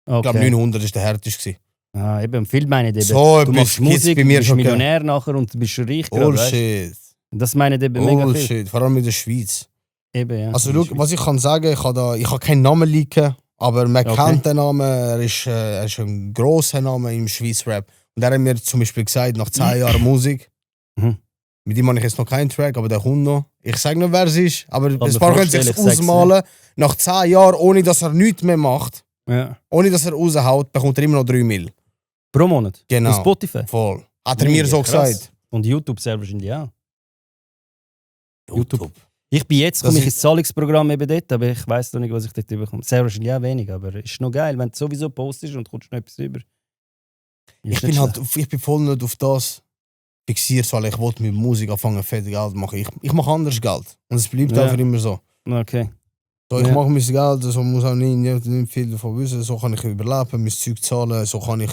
ich glaube 900 ist der härteste. Ah, eben, viel meine ich eben. So du machst gibt's Musik, bei du mir bist schon Millionär nachher und du bist reich gerade, weißt? Bullshit. Das meine ich eben mega viel. Bullshit, vor allem in der Schweiz. Eben, ja. Also schau, was ich kann sagen, ich habe keinen Namen liken, aber man kennt den Namen, er ist ein grosser Name im Schweizer Rap. Und er hat mir zum Beispiel gesagt, nach 10 Jahren Musik, mit ihm habe ich jetzt noch keinen Track, aber der kommt noch. Ich sage nicht, wer es ist, aber ein paar können sich ausmalen. Nach 10 Jahren, ohne dass er nichts mehr macht, ohne dass er raushaut, bekommt er immer noch 3 Mil. Pro Monat? Genau. Auf Spotify? Voll. Hat er mir so gesagt. Und YouTube selber wahrscheinlich auch. YouTube. Ich bin jetzt, komme ich ins Zahlungsprogramm eben dort, aber ich weiss noch nicht, was ich dort bekomme. Sehr wahrscheinlich auch wenig, aber es ist noch geil, wenn du sowieso postest und kommst noch etwas über. Ich bin voll nicht auf das fixiert, weil ich wollte mit Musik anfangen, fett Geld machen. Ich mache anders Geld. Und es bleibt einfach immer so. Okay. So, ich mache mein Geld, so muss auch nicht viel davon wissen. So kann ich überleben, mein Zeug zahlen, so kann ich.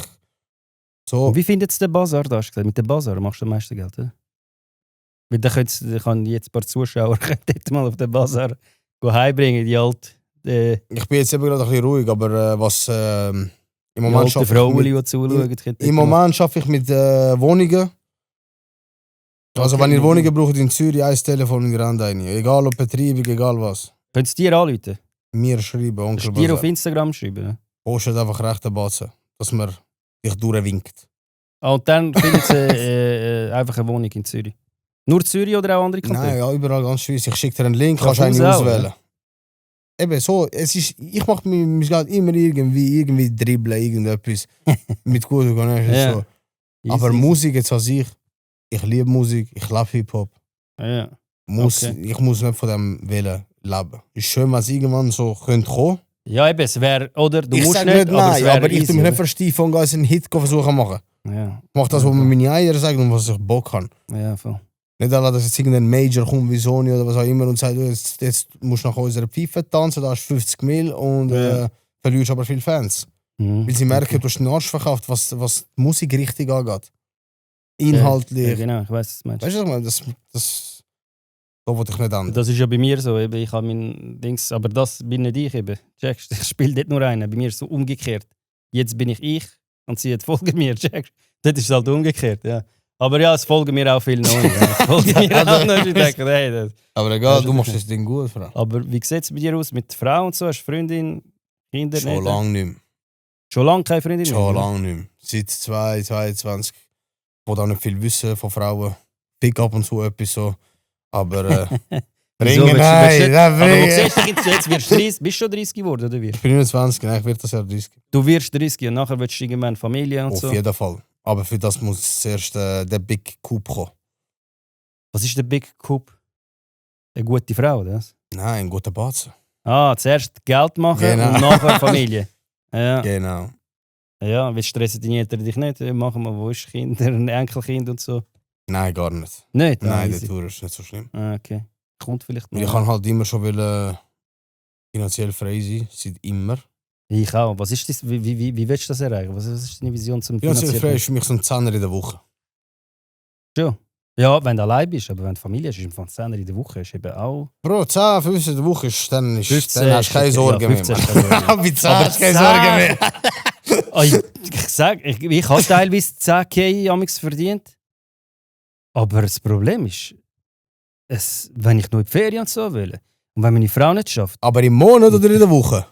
So. Und wie findet es der Bazar? Da hast du gesagt, mit dem Bazar machst du am meisten Geld, oder? Weil da kann jetzt ein paar Zuschauer dort mal auf den Bazar heimbringen, die alte. Ich bin jetzt eben gerade ein bisschen ruhig, aber was Im Moment die Frauen, die zuschauen. Im Moment arbeite ich mit Wohnungen. Also Okay, wenn ihr Wohnungen. Wohnungen braucht in Zürich, ein Telefon in der Hand eine. Egal ob Betriebung, egal was. Könnt ihr dir anrufen? Mir schreiben, Onkel Dir auf Basar. Instagram schreiben. Postet einfach rechte Batzen, dass man dich durchwinkt. Ah, und dann findet sie einfach eine Wohnung in Zürich. Nur Zürich oder auch andere Kantone? Nein, ja, überall ganz Schweiz. Ich schicke dir einen Link, kannst Schaffhausen einen auch, auswählen. Eben so, ich mache mein Geld immer irgendwie dribbeln, irgendetwas mit guten Connections. Ja. So. Easy, Aber easy. Musik jetzt an sich, ich liebe Musik, ich liebe Hip-Hop. Ja. Okay. Ich muss nicht von dem leben. Ist schön, wenn es irgendwann so könnte kommen. Ja, eben, es wäre, oder? Du Ich musst sage nicht, nicht nein, aber, aber es ich easy, tue mich nicht oder? versteifen und gehe einen Hit versuchen zu machen. Ja, Ich mache das, was mir meine Eier sagen und was ich Bock habe. ja, voll. Nicht alle, dass jetzt irgendein Major kommt wie Sony oder was auch immer und sagt, du, jetzt musst du nach unserer Pfeife tanzen, da hast du 50 Mil und Ja. verlierst aber viele Fans. Mhm. Weil sie merken, du hast den Arsch verkauft, was die Musik richtig angeht. Inhaltlich. Ja, genau, ich weiß, was du meinst. Weißt du, was ich meine? Das so wollte ich nicht an. Das ist ja bei mir so, eben, ich habe mein Dings, aber das bin nicht ich eben. Checkst, ich spiele dort nur einen, bei mir ist es so umgekehrt. Jetzt bin ich und sie folgen mir, checkst. Dort ist es halt umgekehrt, ja. Aber ja, es folgen mir auch viele Neue. Ja. Es folgen mir auch Neue, ich denke, hey, das. Aber egal, du machst das Ding gut, Frau. Aber wie sieht es bei dir aus mit Frau und so? Hast du Freundin, Kinder? Schon nicht? lange nicht mehr. Schon lange keine Freundin Schon mehr? lange nicht mehr. Seit 2022. Ich will auch nicht viel wissen von Frauen. Pick ab und zu etwas so. Aber Wieso bringen, willst du- nein, Aber wo bringen. siehst du dich jetzt? Wirst du 30, bist du schon 30 geworden, oder wie? Ich bin 29, nein, ich werde das Jahr 30. Du wirst 30 und nachher willst du irgendwann Familie und Auf so. jeden Fall. Aber für das muss zuerst der Big Coup kommen. Was ist der Big Coup? Eine gute Frau, das? Nein, ein guter Batzen. Ah, zuerst Geld machen Genau. und nachher Familie. Ja, Genau. ja, wie stressen deine Eltern dich nicht? Machen wir, wo ist Kinder, ein Enkelkind und so? Nein, gar nicht. Nicht? Nein, easy. der Tour ist nicht so schlimm. Ah, okay. Kommt vielleicht noch. Ich kann halt immer schon finanziell frei sein, seit immer. Ich auch. Was ist das? Wie willst du das erreichen? Was ist deine Vision zum Finanziell frei finanziellen? ist für mich so ein Zehner in der Woche. Schon. Ja, wenn du allein bist, aber wenn du Familie hast, ist ein 10 in der Woche ist eben auch. Bro, 10, 15 in der Woche ist, dann hast 15 du ist keine okay, Sorgen ja, mehr. 15 ist Mann. keine Sorgen. Bei 10 Aber hast du keine 10 Sorgen mehr. Oh, ich sage, ich habe teilweise 10k amigs verdient. Aber das Problem ist, wenn ich nur in die Ferien und so will und wenn meine Frau nicht schafft. Aber im Monat oder in der Woche?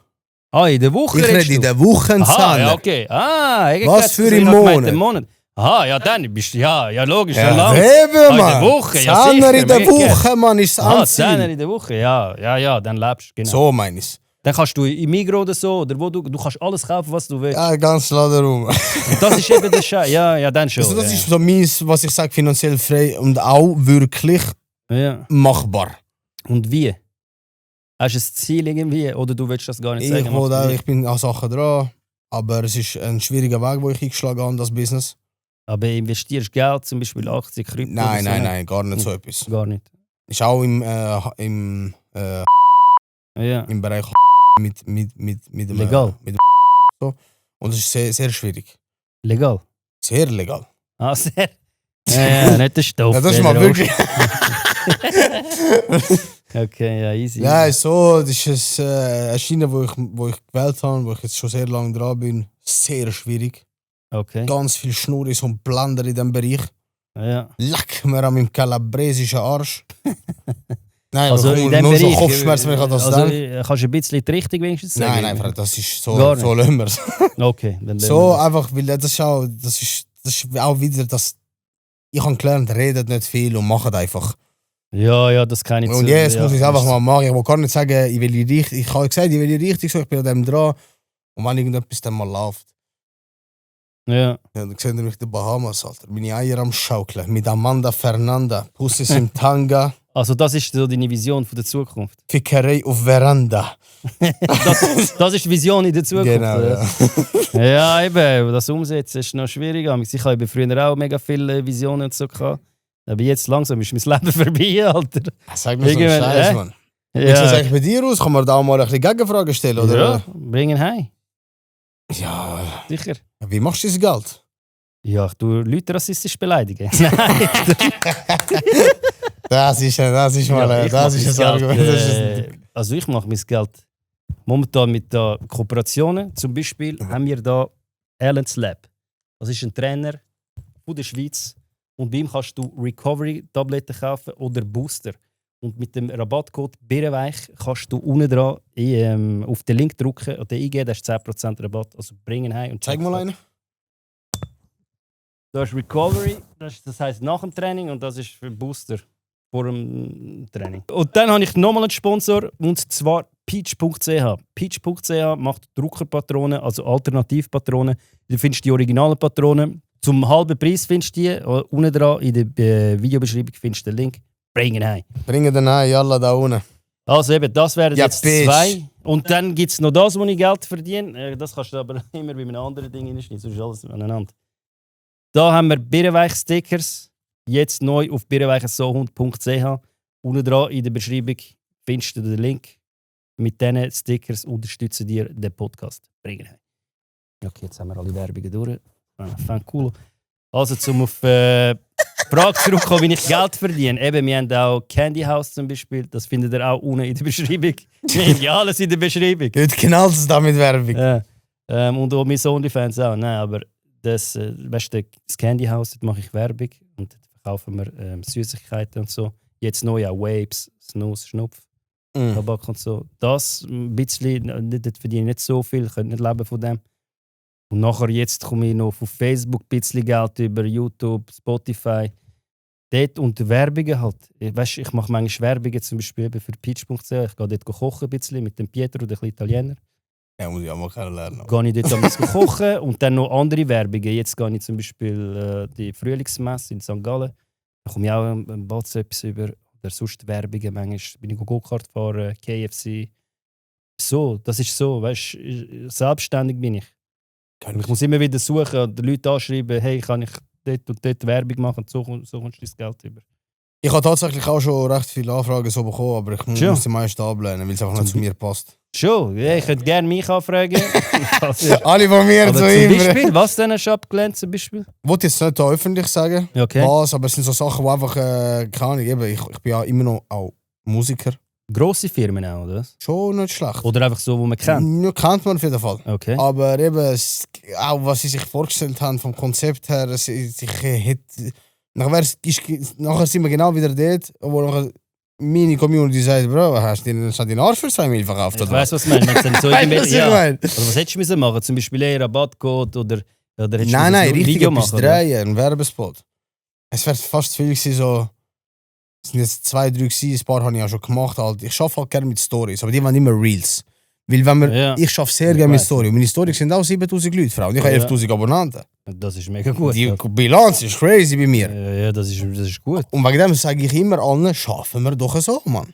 Ah, in der Woche Ich redest rede in du? der Woche einen Aha, ja, Zehner. okay. Ah, ich Was dachte, für ich im hab gemeint, Monat? im Monat? Aha, ja, dann bist du, ja, logisch, ja, Ja, lang. eben, in Mann. der Woche, ja, Zehner sicher, in der mega. Woche, Mann, ist das Ah, 10 Anziehen. in der Woche, ja, dann lebst du, genau. So meine ich es. Dann kannst du im Migros oder so, oder wo du kannst alles kaufen, was du willst. Ja, ganz Laden rum. Und das ist eben der Scheiß. Ja, dann schon. Also das ja. ist so meins, was ich sage, finanziell frei und auch wirklich Ja. machbar. Und wie? Hast du ein Ziel irgendwie oder du willst das gar nicht sagen? Ich bin an Sachen dran, aber es ist ein schwieriger Weg, wo ich eingeschlagen habe, das Business. Aber investierst Geld, zum Beispiel Aktien, Krypto? oder so? Nein, gar nicht so etwas. Gar nicht. Ist auch im Ja. Bereich mit dem Legal. Mit dem so. Und es ist sehr, sehr schwierig. Legal. Sehr legal. Ah, sehr. Ja, nicht der Stoff. Ja, das ist der mal Rost. wirklich. Okay, ja, easy. Nein, so, das ist eine Schiene, wo ich gewählt habe, wo ich jetzt schon sehr lange dran bin. Sehr schwierig. Okay. Ganz viel Schnurris und Blender in diesem Bereich. Ja. Leck mir an meinem kalabresischen Arsch. Nein, Also aber in dem nur Bereich. so Kopfschmerzen, wenn ich an das also, denke. kannst du ein bisschen die Richtung wenigstens sagen? Nein, Frau, das ist so, Gar nicht. so lassen wir es. Okay, dann So einfach, weil das ist auch wieder das. Ich habe gelernt, redet nicht viel und macht einfach. Ja, das kann ich Und jetzt muss ich es einfach mal machen. Ich will gar nicht sagen, ich will die richtig. Ich habe gesagt, ich will die richtig, so, ich bin an dem dran. Und wenn irgendetwas dann mal läuft, Ja. ja, dann seht ihr mich in den Bahamas, Alter. Meine Eier am Schaukeln. Mit Amanda Fernanda. Pussis im Tanga. Also das ist so deine Vision von der Zukunft. Fickerei auf Veranda. Das ist die Vision in der Zukunft. Genau, oder? ja. Ja, eben, das Umsetzen ist noch schwieriger. Ich habe früher auch mega viele Visionen und so gehabt. Aber jetzt langsam ist mein Leben vorbei, Alter. Sag mir so einen Irgendwann, Scheiß, Mann. Wie sieht das Ja, eigentlich bei dir aus? Kann man da auch mal ein bisschen Gegenfragen stellen? Oder? ja bringen heim. Ja. Sicher. Wie machst du das Geld? Ja, ich tue Leute rassistisch beleidigen. Nein. Das ist mal Ja, ich mach das ist mein ein Geld, Argument. Das ist also ich mache mein Geld momentan mit Kooperationen. Zum Beispiel haben wir da Alan's Lab. Das ist ein Trainer von der Schweiz. Und bei ihm kannst du Recovery-Tabletten kaufen oder Booster. Und mit dem Rabattcode BIRRENWEICH kannst du unten dran auf den Link drücken und den eingeben, das ist 10% Rabatt. Also bringen heim und Zeig mal einen. Da ist Recovery, das heisst nach dem Training, und das ist für Booster vor dem Training. Und dann habe ich nochmal einen Sponsor, und zwar Peach.ch. Peach.ch macht Druckerpatronen, also Alternativpatronen. Du findest die originalen Patronen. Zum halben Preis findest du die. Unten dran in der Videobeschreibung findest du den Link. Bringen heim. Bringen den heim, jalla da unten. Also eben, das wären Ja, jetzt bitch. 2. Und dann gibt es noch das, wo ich Geld verdiene. Das kannst du aber immer bei einem anderen Ding reinschneiden, sonst ist alles aneinander. Da haben wir Birrenweich-Stickers. Jetzt neu auf birrenweichsohund.ch. Unten dran in der Beschreibung findest du den Link. Mit diesen Stickers unterstützen dir den Podcast. Bringen heim. Okay, jetzt haben wir alle Werbungen durch. Fand cool. Also, zum auf die Frage zurückkommen, wie ich Geld verdiene. Eben, wir haben auch Candy House zum Beispiel. Das findet ihr auch unten in der Beschreibung. Wir haben ja alles in der Beschreibung. Heute knallt es da mit Werbung. Ja. Und auch meine OnlyFans auch. Nein, aber das, weißt du, das Candy House, dort mache ich Werbung. Und dort verkaufen wir Süßigkeiten und so. Jetzt neu auch Vapes, Snus, Schnupf, Tabak und so. Das ein bisschen, dort verdiene ich nicht so viel, ich könnte nicht leben von dem. Und nachher jetzt komme ich noch auf Facebook ein bisschen Geld über YouTube, Spotify. Dort und Werbungen halt. Weißt, ich mache manchmal Werbungen zum Beispiel eben für Peach.ch. Ich gehe dort kochen ein bisschen mit dem Pietro, dem Italiener. Ja, muss ich auch mal kennenlernen. Gehe ich dort ein bisschen kochen und dann noch andere Werbungen. Jetzt gehe ich zum Beispiel die Frühlingsmesse in St. Gallen. Da komme ich auch ein Batz etwas über. Oder sonst Werbungen. Manchmal bin ich Go-Kart fahren, KFC. So, das ist so. Weißt, selbstständig bin ich. Ich muss immer wieder suchen und den Leuten anschreiben, hey, kann ich dort und dort Werbung machen, und so kommst du das Geld über. Ich habe tatsächlich auch schon recht viele Anfragen so bekommen, aber ich muss die meisten ablehnen, weil es einfach nicht zu mir passt. Schon, ja, ich könnte gerne mich anfragen. Alle von mir Aber zu zum immer. Beispiel, was denn hast du abgelehnt zum Beispiel? Ich wollte jetzt nicht da öffentlich sagen, Okay. was, aber es sind so Sachen, die einfach, keine Ahnung, eben, ich bin ja immer noch auch Musiker. Grosse Firmen auch, oder? Schon nicht schlecht. Oder einfach so, wo man kennt? Ja, kennt man auf jeden Fall. Okay. Aber eben, auch was sie sich vorgestellt haben vom Konzept her, nachher sind wir genau wieder dort, wo nachher meine Community sagt, Bro, hast du deinen Arsch für 2 Mil verkauft? Ich weiss, was du meinst. Wenn es dann so Weißt du, was ich meine? Oder was hättest du müssen machen? Zum Beispiel einen Rabattcode oder hättest du Nein, müssen so ein richtig Video etwas machen? Oder? drehen, ein Werbespot. Es wäre fast zu viel gewesen, so. Es sind jetzt 2, 3 gewesen, ein paar habe ich auch schon gemacht. Halt. Ich arbeite halt gerne mit Stories, aber die waren immer Reels. Weil wenn wir, Ja. ich arbeite sehr gerne mit Stories. Und meine Stories sind auch 7000 Leute, Frau. Und ich habe 11.000 Abonnenten. Das ist mega gut. Die Bilanz ist crazy bei mir. Ja, das ist gut. Und wegen dem sage ich immer allen, schaffen wir doch so, Mann.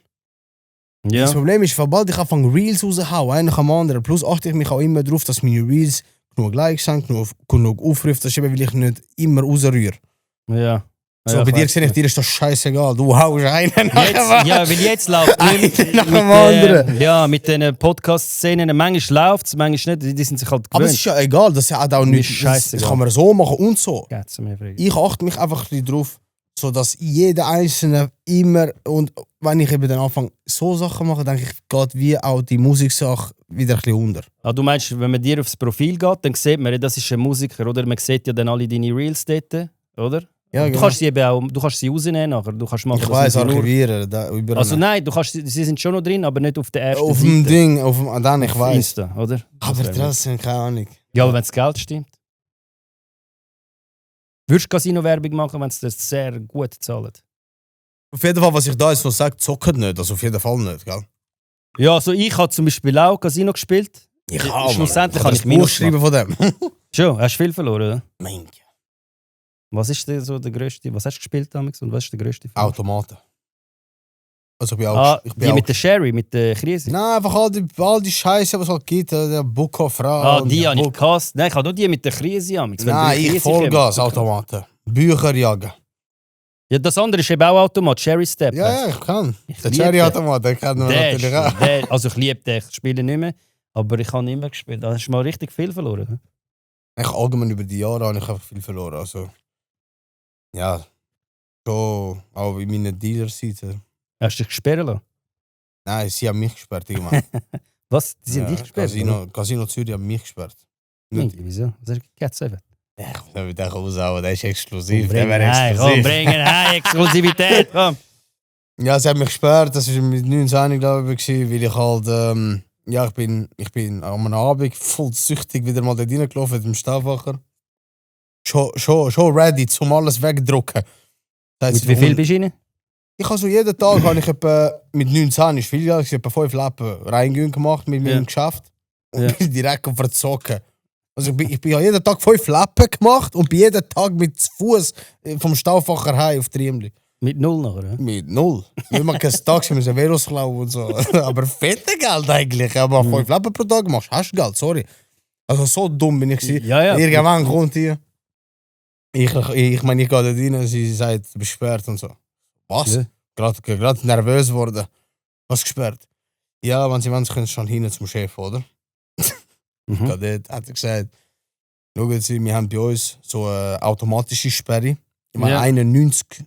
Ja. Das Problem ist, sobald ich anfange Reels rauszuhauen, einer nach dem anderen, plus achte ich mich auch immer darauf, dass meine Reels genug Likes haben, genug Aufrufe, das ist eben, weil ich nicht immer rausrühre. Ja. So, Ja, bei dir weiss sehe ich, dir ist das scheißegal. Du haust einen nach Jetzt, dem ja, weil jetzt läuft Einen nach dem anderen. Ja, mit den Podcast-Szenen. Manchmal läuft es, manchmal nicht. Die sind sich halt Aber es gewöhnt. ist ja egal, das hat auch Mir nicht. ist Das scheissegal. kann man so machen und so. Geht's mir fragen. Ich achte mich einfach ein bisschen drauf, so dass jeder Einzelne immer, und wenn ich eben dann anfange, so Sachen machen, denke ich, geht wie auch die Musiksache wieder ein bisschen unter. Ah, du meinst, wenn man dir aufs Profil geht, dann sieht man, ja, das ist ein Musiker, oder? Man sieht ja dann alle deine Reels dort, oder? Ja, Du genau. kannst sie eben auch, du kannst sie rausnehmen nachher. Du kannst machen, Ich dass weiß, man sie nur- archivieren. Da, überall. Also nein, du kannst, sie sind schon noch drin, aber nicht auf der ersten auf Seite. dem Ding, auf dem, dann, ich Auf weiß. Insta, oder? Aber Das wär- trotzdem, keine Ahnung. Ja, aber wenn das Geld stimmt. Würdest du Casino-Werbung machen, wenn es dir sehr gut zahlt? Auf jeden Fall, was ich da jetzt noch sage, zocken nicht. Also auf jeden Fall nicht, gell? Ja, also ich habe zum Beispiel auch Casino gespielt. Schlussendlich kann ich Minus schreiben von dem. Schon, hast du viel verloren, oder? Mein Gott. Was ist denn so der grösste? Was hast du gespielt damals und was ist der grösste Verlust? Automaten. Also ich bin auch... Ah, ich die bin auch mit der Sherry, mit der Krise. Nein, einfach all die Scheiße, was es halt gibt. Der Bucko-Frau. Ah, die habe ich gehasst. Nein, ich habe nur die mit der Krise. Nein, ich Vollgas-Automaten. Bücher jagen. Ja, das andere ist eben auch Automat, Cherry Step. Ja, ich kann. Der liebe Cherry-Automat, den kennen wir Der natürlich ist, auch. der, also ich liebe den, ich spiele nicht mehr, aber ich habe immer gespielt. Da hast du mal richtig viel verloren. Ich allgemein über die Jahre habe ich einfach viel verloren. Also, ja, schon auch in meinen Dealer-Seiten. Hast du dich gesperrt lassen? Nein, sie haben mich gesperrt irgendwann. Was? Die sind Ja, dich gesperrt? Casino Zürich haben mich gesperrt. Nicht. Wieso? Was hast du gegeben? Ja, ich weiß nicht, wie der raushauen, der ist exklusiv. Bring Der wäre ihn heim, komm, exklusiv. bring ihn heim, Exklusivität, komm. Ja, sie hat mich gesperrt, das war mit 19, glaube ich, weil ich halt, ja, ich bin am Abend voll süchtig wieder mal dort reingelaufen mit dem Staubfacher. Schon ready, zum alles wegdrücken. Das heisst, Mit wie viel bist du rein? Ich habe so jeden Tag habe ich etwa, mit 19 ist viel, ich habe etwa 5 Lappen reingehen gemacht mit meinem Geschäft und Ja. bin direkt verzocken. Also ich bin jeden Tag 5 Lappen gemacht und bin jeden Tag mit Fuß vom Staubfacher heim auf die Riemli. Mit 0 nachher, ja? Mit 0. Weil man kein Taxi müssen Velos klauen und so. Aber fette Geld eigentlich. Aber 5 Lappen pro Tag machst, hast du Geld, sorry. Also so dumm bin ich gewesen. Ja. Irgendwann kommt hier. Ich meine, ich gehe da rein, sie sagt, du bist gesperrt und so. Was? Ja. Gerade nervös geworden. Was gesperrt? Ja, wenn sie wollen, können sie schon hin zum Chef, oder? Mhm. Dort hat er gesagt, schauen Sie, wir haben bei uns so eine automatische Sperre. Ich meine, Ja. 91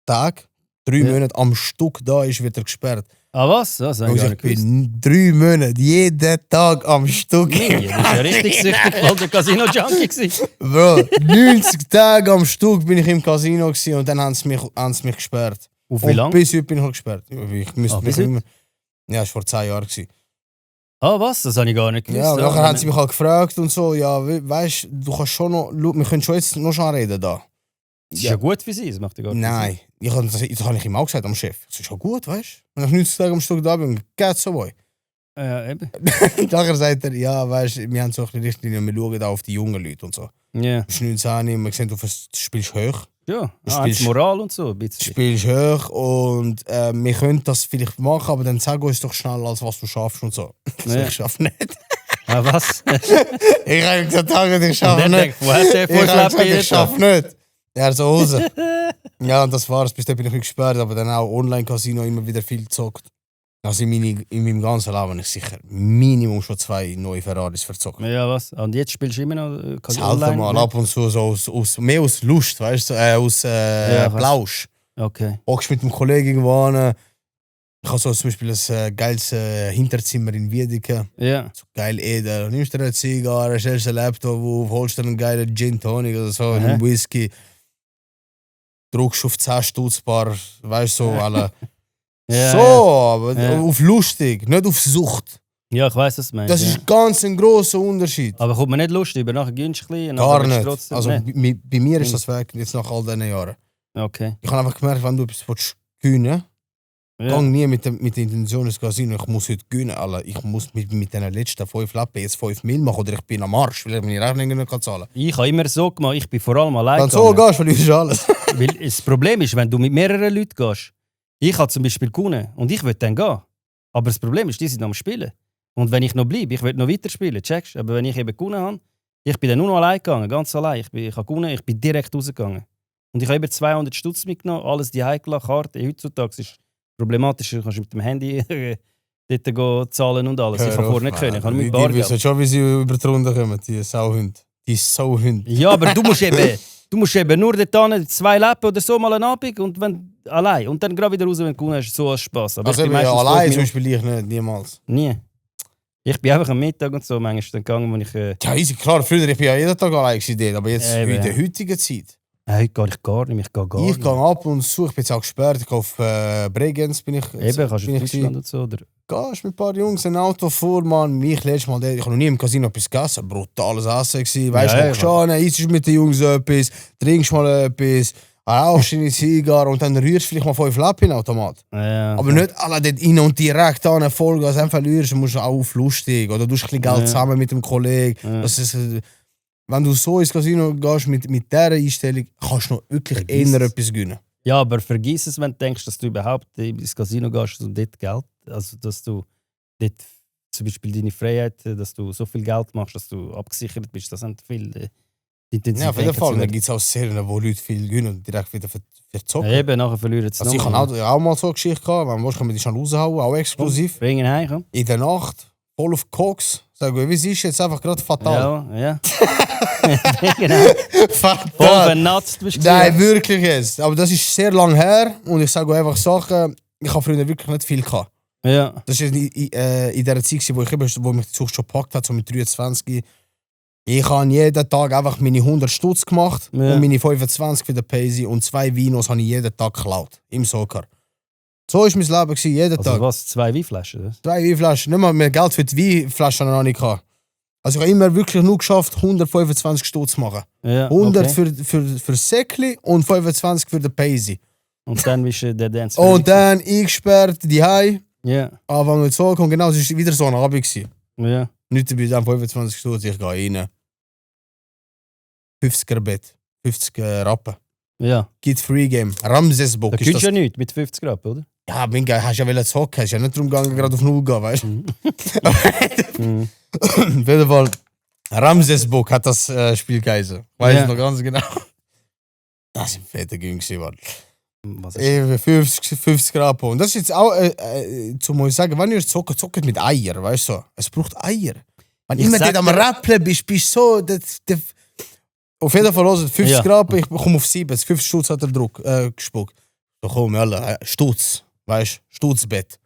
Tage, 3 Ja. Monate am Stück da ist, wird er gesperrt. Ah, was? Das habe ich Also gar ich nicht gewusst. bin 3 Monate, jeden Tag am Stück. Ja, das ist ja richtig süchtig, weil der Casino-Junkie gewesen. Bro, 90 Tage am Stück bin ich im Casino gewesen und dann haben sie mich gesperrt. Auf wie Und lange? bis heute bin ich noch gesperrt. Ich müsste bis mich heute? immer... Ja, das war vor 10 Jahren gewesen. Ah, was? Das habe ich gar nicht gewusst. Ja, und nachher haben sie mich halt gefragt und so, ja, weißt du, kannst schon noch... Wir können schon jetzt noch schon reden da. Das ist ja gut für sie, das macht ja gar Nein, das habe ich ihm auch gesagt am Chef. Das ist schon gut, weißt du? Wenn ich 90 Tage am Stück da bin, geht's so, boy. Ja, eben. Nachher sagt er, ja, weißt du, wir haben so eine Richtlinie, wir schauen da auf die jungen Leute und so. Ja. Du bist 19, wir sehen, du spielst hoch. Ja, Du ah, spielst- Moral und so ein Du bisschen. spielst hoch und wir können das vielleicht machen, aber dann sag uns doch schnell, als was du schaffst und so. Ja. Ich schaff nicht. Ah, was? Ich habe gesagt, ich Und schaff der nicht. denkt, wo hat der Ich habe gesagt, ich Vorschlag schaff nicht. Ja, so raus. Ja, und das war's. Bis dann bin ich nicht gesperrt, aber dann auch Online-Casino immer wieder viel gezockt. Also in meinem ganzen Leben habe ich sicher Minimum schon 2 neue Ferraris verzockt. Ja, was? Und jetzt spielst du immer noch Das halt mal ab und zu so mehr aus Lust, weißt du, aus Ja, was? Plausch. Okay. Hockst mit einem Kollegen irgendwo an. Ich habe so zum Beispiel ein geiles Hinterzimmer in Wiedeke. Ja. So geil edel. Nimmst dir eine Zigarre, stellst einen Laptop auf, holst dir einen geilen Gin Tonic oder so, einen Whisky. Drückst auf 10 Stutz Bar, weißt du, so alle. Ja, so, ja. aber Ja. auf lustig, nicht auf Sucht. Ja, ich weiss, was du meinst. Das ja. ist ganz ein grosser Unterschied. Aber kommt mir nicht Lust über, nachher gönnst du ein bisschen. und Gar nachher willst du nicht. Trotzdem, Also nee. bei mir ist das weg, jetzt nach all diesen Jahren. Okay. Ich habe einfach gemerkt, wenn du etwas gewinnen willst, Ja. gang nie mit der Intention ins Casino, ich muss heute gewinnen, Alter. Ich muss mit den letzten 5 Lappen jetzt 5 Mil machen oder ich bin am Arsch, weil ich meine Rechnungen nicht zahlen kann. Ich habe immer so gemacht, ich bin vor allem allein Wenn du so gehst, verlierst du alles. Weil das Problem ist, wenn du mit mehreren Leuten gehst, ich habe zum Beispiel gewonnen und ich will dann gehen. Aber das Problem ist, die sind am Spielen. Und wenn ich noch bleibe, ich will noch weiter spielen, checkst? Aber wenn ich eben gewonnen habe, ich bin dann nur noch allein gegangen, ganz allein. Ich habe gewonnen, ich bin direkt rausgegangen. Und ich habe über 200 Stutz mitgenommen, alles die heikle Karte. Heutzutage ist es problematischer, du kannst mit dem Handy dort gehen, zahlen und alles. Ich habe vorher nicht können, ich habe Die mit wissen Bargeld. schon, wie sie über die Runde kommen, die Sauhunde. Die Sauhunde. Ja, aber du musst eben nur dort hin, 2 Lappen oder so mal einen Abend und wenn allein. Und dann gerade wieder raus, wenn du gewonnen hast, so als Spaß. Aber Also ich bin ja, meistens allein 5 zum Beispiel ich nicht, niemals. Nie. Ich bin einfach am Mittag und so manchmal dann gegangen, wo ich... Ja, easy, klar, früher, ich bin ja jeden Tag allein gewesen dort, aber jetzt Eben, in der ja. heutigen Zeit. Heute gehe ich gar nicht, ich gehe gar Ich nicht. gehe ab und zu, ich bin jetzt auch gesperrt, ich gehe auf Bregenz, bin ich Eben, kannst du bin in ich Deutschland und so, oder? Gehst mit ein paar Jungs ein Auto vor, Mann. Mich letztes Mal, ich habe noch nie im Casino etwas gegessen. Brutales Essen gewesen. Weißt Ja, du, ja, schon, isst mit den Jungs etwas, trinkst mal etwas, rauchst deine Zigarre und dann rührst du vielleicht mal 5 Lappen in den Automat. Ja, Aber nicht alle dort rein und direkt an Vollgas, einfach rührst, musst du auch auf lustig. Oder du hast ein bisschen Geld Ja. zusammen mit dem Kollegen. Ja. Das ist, wenn du so ins Casino gehst mit dieser Einstellung, kannst du noch wirklich Vergiss eher es. etwas gewinnen. Ja, aber vergiss es, wenn du denkst, dass du überhaupt ins Casino gehst und dort Geld... Also, dass du dort zum Beispiel deine Freiheit, dass du so viel Geld machst, dass du abgesichert bist, das sind viel intensiv. Ja, auf jeden Fall. Dann gibt es auch Serien, wo Leute viel gewinnen und direkt wieder verzocken. Ja, eben, nachher verlieren sie Also ich habe auch mal so eine Geschichte gehabt, wenn wir die schon raushauen, auch exklusiv. Bring ihn heim, komm. In der Nacht, voll auf Koks. Sag ich, wie ist jetzt einfach gerade fatal? Ja, ja. Genau. Voll Fatal. vernatzt bist du. Nein, wirklich jetzt. Aber das ist sehr lang her und ich sage einfach Sachen, ich habe früher wirklich nicht viel gehabt. Ja. Das war in der Zeit, wo mich die Sucht schon gepackt hat, so mit 23. Ich habe jeden Tag einfach meine 100 Stutz gemacht Ja. und meine 25 für den Paisy und 2 Vinos habe ich jeden Tag geklaut. Im Soccer. So war mein Leben, jeden Also Tag. was, 2 Weinflaschen? Das? 2 Weinflaschen, nicht mal mehr Geld für die Weinflaschen noch nicht gehabt. Also ich habe immer wirklich nur geschafft, 125 Stutz zu machen. Ja, 100 okay. für Säckli und 25 für den Paisy. Und dann bist du der Dance. Und dann eingesperrt, die Hause, Ja, anfangen zu zocken und genau, es war wieder so ein Abend. ja. Nicht dabei, dann 25 Stutz, ich gehe rein. 50er Bett, 50 Rappen. Ja. Gibt Free Game. Ramsesburg Da ist kriegst das. du ja nichts mit 50 Grad, oder? Ja, mein Geil, hast ja wollen zocken, hast ja nicht darum gegangen, gerade auf Null gehen, weißt du? Mhm. Auf jeden Fall, Ramsesburg hat das Spiel geheißen. Weiß Ja. ich noch ganz genau. Das sind fette Gänge gewesen, Mann. Was ist 50 Grad. Und das ist jetzt auch, zu muss ich sagen, wenn ihr zockt mit Eier, weißt du? Es braucht Eier. Wenn Ich immer sag dort am dir- Rappeln bist, bist du so. Auf jeden Fall, also 50 Ja. Grad, ich komme auf 7. 50 Stutz hat er gespuckt. Da kommen alle, Stutz, weißt du? Stutzbett.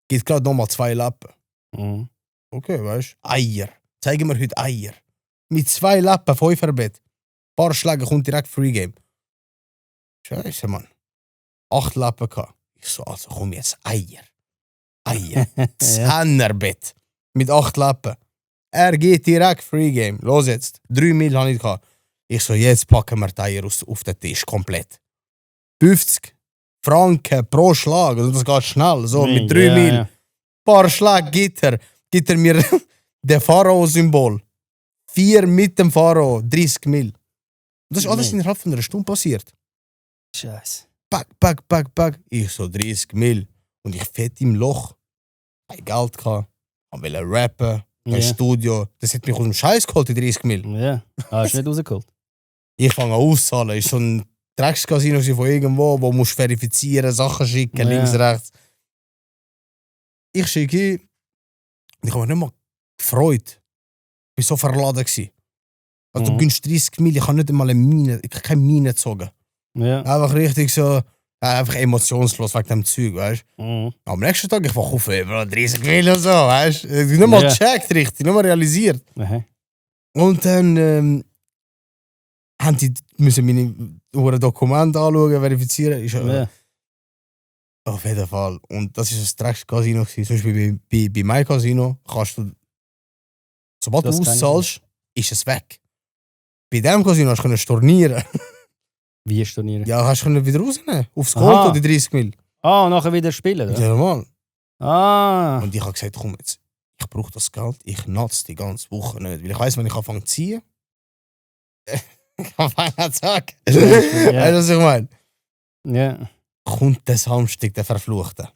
Geht gerade nochmal 2 Lappen. Mhm. Okay, weißt du? Eier. Zeigen wir heute Eier. Mit 2 Lappen, 5er Bett. Ein paar Schläge kommt direkt Free Game. Scheiße, Mann. 8 Lappen gehabt. Ich so, also komm jetzt, Eier. Eier. 10er Bett. Mit 8 Lappen. Er geht direkt Free Game. Los jetzt. 3 Mil habe ich gehabt. Ich so, jetzt packen wir die Eier auf den Tisch komplett. 50 Franken pro Schlag. Also das geht schnell. So, mit 3 Ja, Mil. ja. Paar Schläge gibt er mir das Pharao-Symbol. 4 mit dem Pharao, 30 Mil. Und das ist alles Nee. innerhalb von einer Stunde passiert. Scheiße. Pack. Ich so 30 Mil. Und ich fett im Loch. Kein Geld gehabt. Ich wollte rappen. Kein Ja. Studio. Das hat mich aus dem Scheiß geholt, die 30 Mil. Ja. Hast du nicht rausgeholt? Ich fange an auszahlen. Ist so ein Dreckscasino von irgendwo, wo musst verifizieren, Sachen schicken, Ja. links, rechts. Ich schicke hin. Und ich habe mich nicht mal gefreut. Ich war so verladen. Also, du Mhm. gönnst 30 Mil, ich habe nicht einmal eine Mine, ich habe keine Mine gezogen. Ja. Einfach richtig so, einfach emotionslos wegen dem Zeug, weißt du. Mhm. Am nächsten Tag, ich wach auf, ey, Bro, 30 Mil und so, weißt du. Ich nicht mal Ja. gecheckt richtig, nicht mal realisiert. Aha. Und dann haben die müssen meine Dokumente anschauen, verifizieren. Ich, Ja. Auf jeden Fall. Und das war ein Dreckscasino. Zum Beispiel bei meinem Casino kannst du, sobald Das du kann ich auszahlst, ist es weg. Bei diesem Casino hast du stornieren. Wie stornieren? Ja, hast du wieder rausnehmen. Aufs Aha. Konto die 30 Mil. Ah, und nachher wieder spielen, Ja, oder? normal. Ah. Und ich habe gesagt, komm jetzt, ich brauche das Geld, ich nutze die ganze Woche nicht. Weil ich weiss, wenn ich anfange zu ziehen, ich anfange zu sagen. Ja. Weißt du, was ich meine? Ja. Kommt der Samstag, der Verfluchte.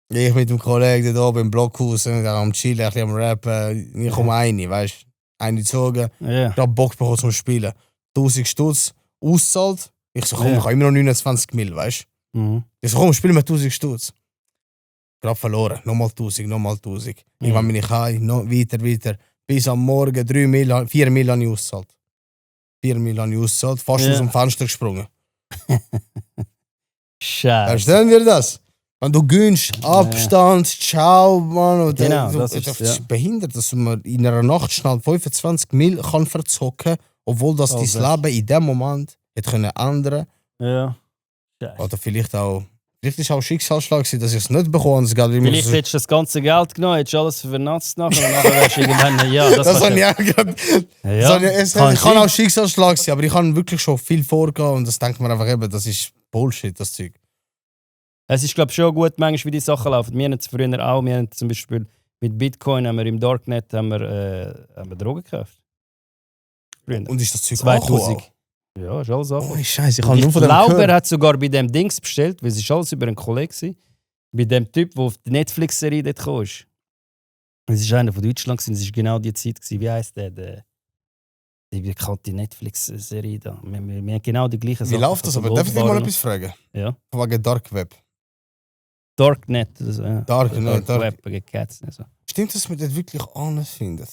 Ich mit dem Kollegen da oben im Blockhaus, am Chillen, ein bisschen am Rappen. Ich komme eine, weißt du? Eine gezogen. Ja. Ich habe Bock bekommen zum Spielen. 1000 Stutz, auszahlt. Ich so, komm, Ja. ich habe immer noch 29 Mil, weißt du? Mhm. Ich so, komm, spielen wir 1000 Stutz. Gerade verloren. Nochmal 1000, nochmal 1000. Irgendwann bin ich heim, noch weiter. Bis am Morgen 4 Mil habe ich ausgezahlt. 4 Mil habe ich ausgezahlt, fast Ja. aus dem Fenster gesprungen. Scheiße. Verstehen wir das? Wenn du gönnst, Abstand, ciao, Mann. Und Genau, das das ist, ist behindert, dass man in einer Nacht schnell 25 Mil kann verzocken, obwohl das Also. dein Leben in dem Moment hätte können ändern. Ja. Scheiße. Oder vielleicht ist auch Schicksalsschlag gewesen, dass ich es nicht bekommen habe. Vielleicht hättest du das ganze Geld genommen, hättest alles vernatzt nachher und nachher wärst du irgendwann, ja, das Das kann habe ich auch gerade. ja, Es kann auch Schicksalsschlag sein, aber ich habe wirklich schon viel vorgehen und das denkt man einfach eben, das ist Bullshit, das Zeug. Es ist, glaube ich, schon gut, manchmal, wie die Sachen laufen. Wir haben es früher auch, wir haben zum Beispiel mit Bitcoin haben wir im Darknet haben wir Drogen gekauft. Früher. Und ist das Zeug 2000. Ja, ist alles Oh, angekommen. Scheiße, ich Und habe nur ich von dem glaube, er gehört. hat sogar bei dem Dings bestellt, weil es ist alles über einen Kollegen war. Bei dem Typ, der auf die Netflix-Serie dort kam. Es war einer von Deutschland, es war genau die Zeit. Wie heisst der? Die bekannte Netflix-Serie da. Wir haben genau die gleichen Wie Sachen. läuft das aber? Darf ich dich mal etwas fragen? Ja. Wegen Dark Web. Darknet. Also, ja. Darknet, Web gegen Cats. Also. Stimmt, dass man das wirklich anders findet?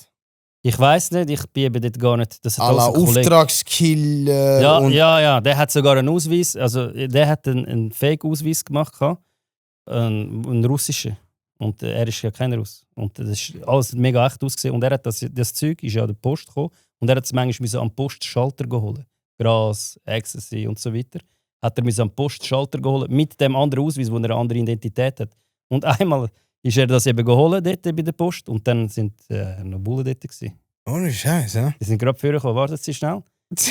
Ich weiß nicht, ich bin eben dort gar nicht. Das hat Alla alles ein Kollege. Auftragskill Ja, und ja, der hat sogar einen Ausweis. Also, der hat einen Fake-Ausweis gemacht, einen russischen. Und er ist ja keiner Russ. Und das ist alles mega echt ausgesehen. Und er hat das Zeug ist ja an der Post gekommen und er hat es manchmal am Postschalter geholt. Gras, Ecstasy und so weiter. Hat er am Postschalter geholt mit dem anderen Ausweis, wo er eine andere Identität hat. Und einmal ist er das eben geholt dort bei der Post und dann sind noch Bullen dort gewesen. Ohne Scheiß, ja? Die sind gerade vorher gekommen. Wartet Sie schnell.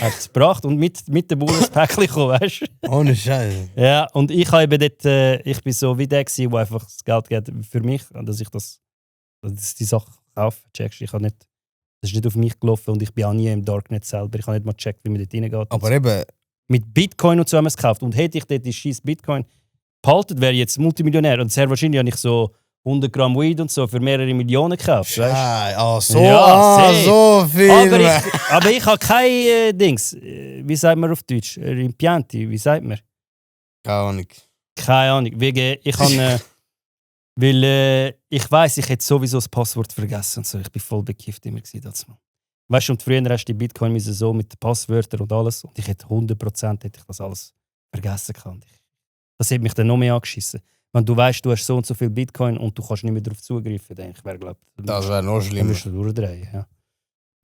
Hat es gebracht und mit den Bullen das Päckchen gekommen, weißt du? Ohne Scheiß. Ja, und ich habe eben dort, ich bin so wie der gewesen, der einfach das Geld gibt für mich, dass ich die Sache kaufe. Checkst, das ist nicht auf mich gelaufen und ich bin auch nie im Darknet selber. Ich habe nicht mal gecheckt, wie man dort reingeht. Aber eben... Mit Bitcoin und so haben wir es gekauft. Und hätte ich dort die scheiß Bitcoin behalten, wäre ich jetzt Multimillionär. Und sehr wahrscheinlich habe ich so 100 Gramm Weed und so für mehrere Millionen gekauft. Weißt? So viel. Aber ich habe kein Dings. Wie sagt man auf Deutsch? Rimpianti, wie sagt man? Keine Ahnung. Keine Ahnung. Wegen, ich habe... weil ich weiss, ich hätte sowieso das Passwort vergessen. Und so. Ich bin voll bekifft immer gewesen. Weißt du, und früher hast du die Bitcoin so mit den Passwörtern und alles. Und ich hätte 100% hätte ich das alles vergessen können. Das hat mich dann noch mehr angeschissen. Wenn du weißt, du hast so und so viel Bitcoin und du kannst nicht mehr darauf zugreifen, dann das wäre noch schlimmer. Dann musst du durchdrehen, ja.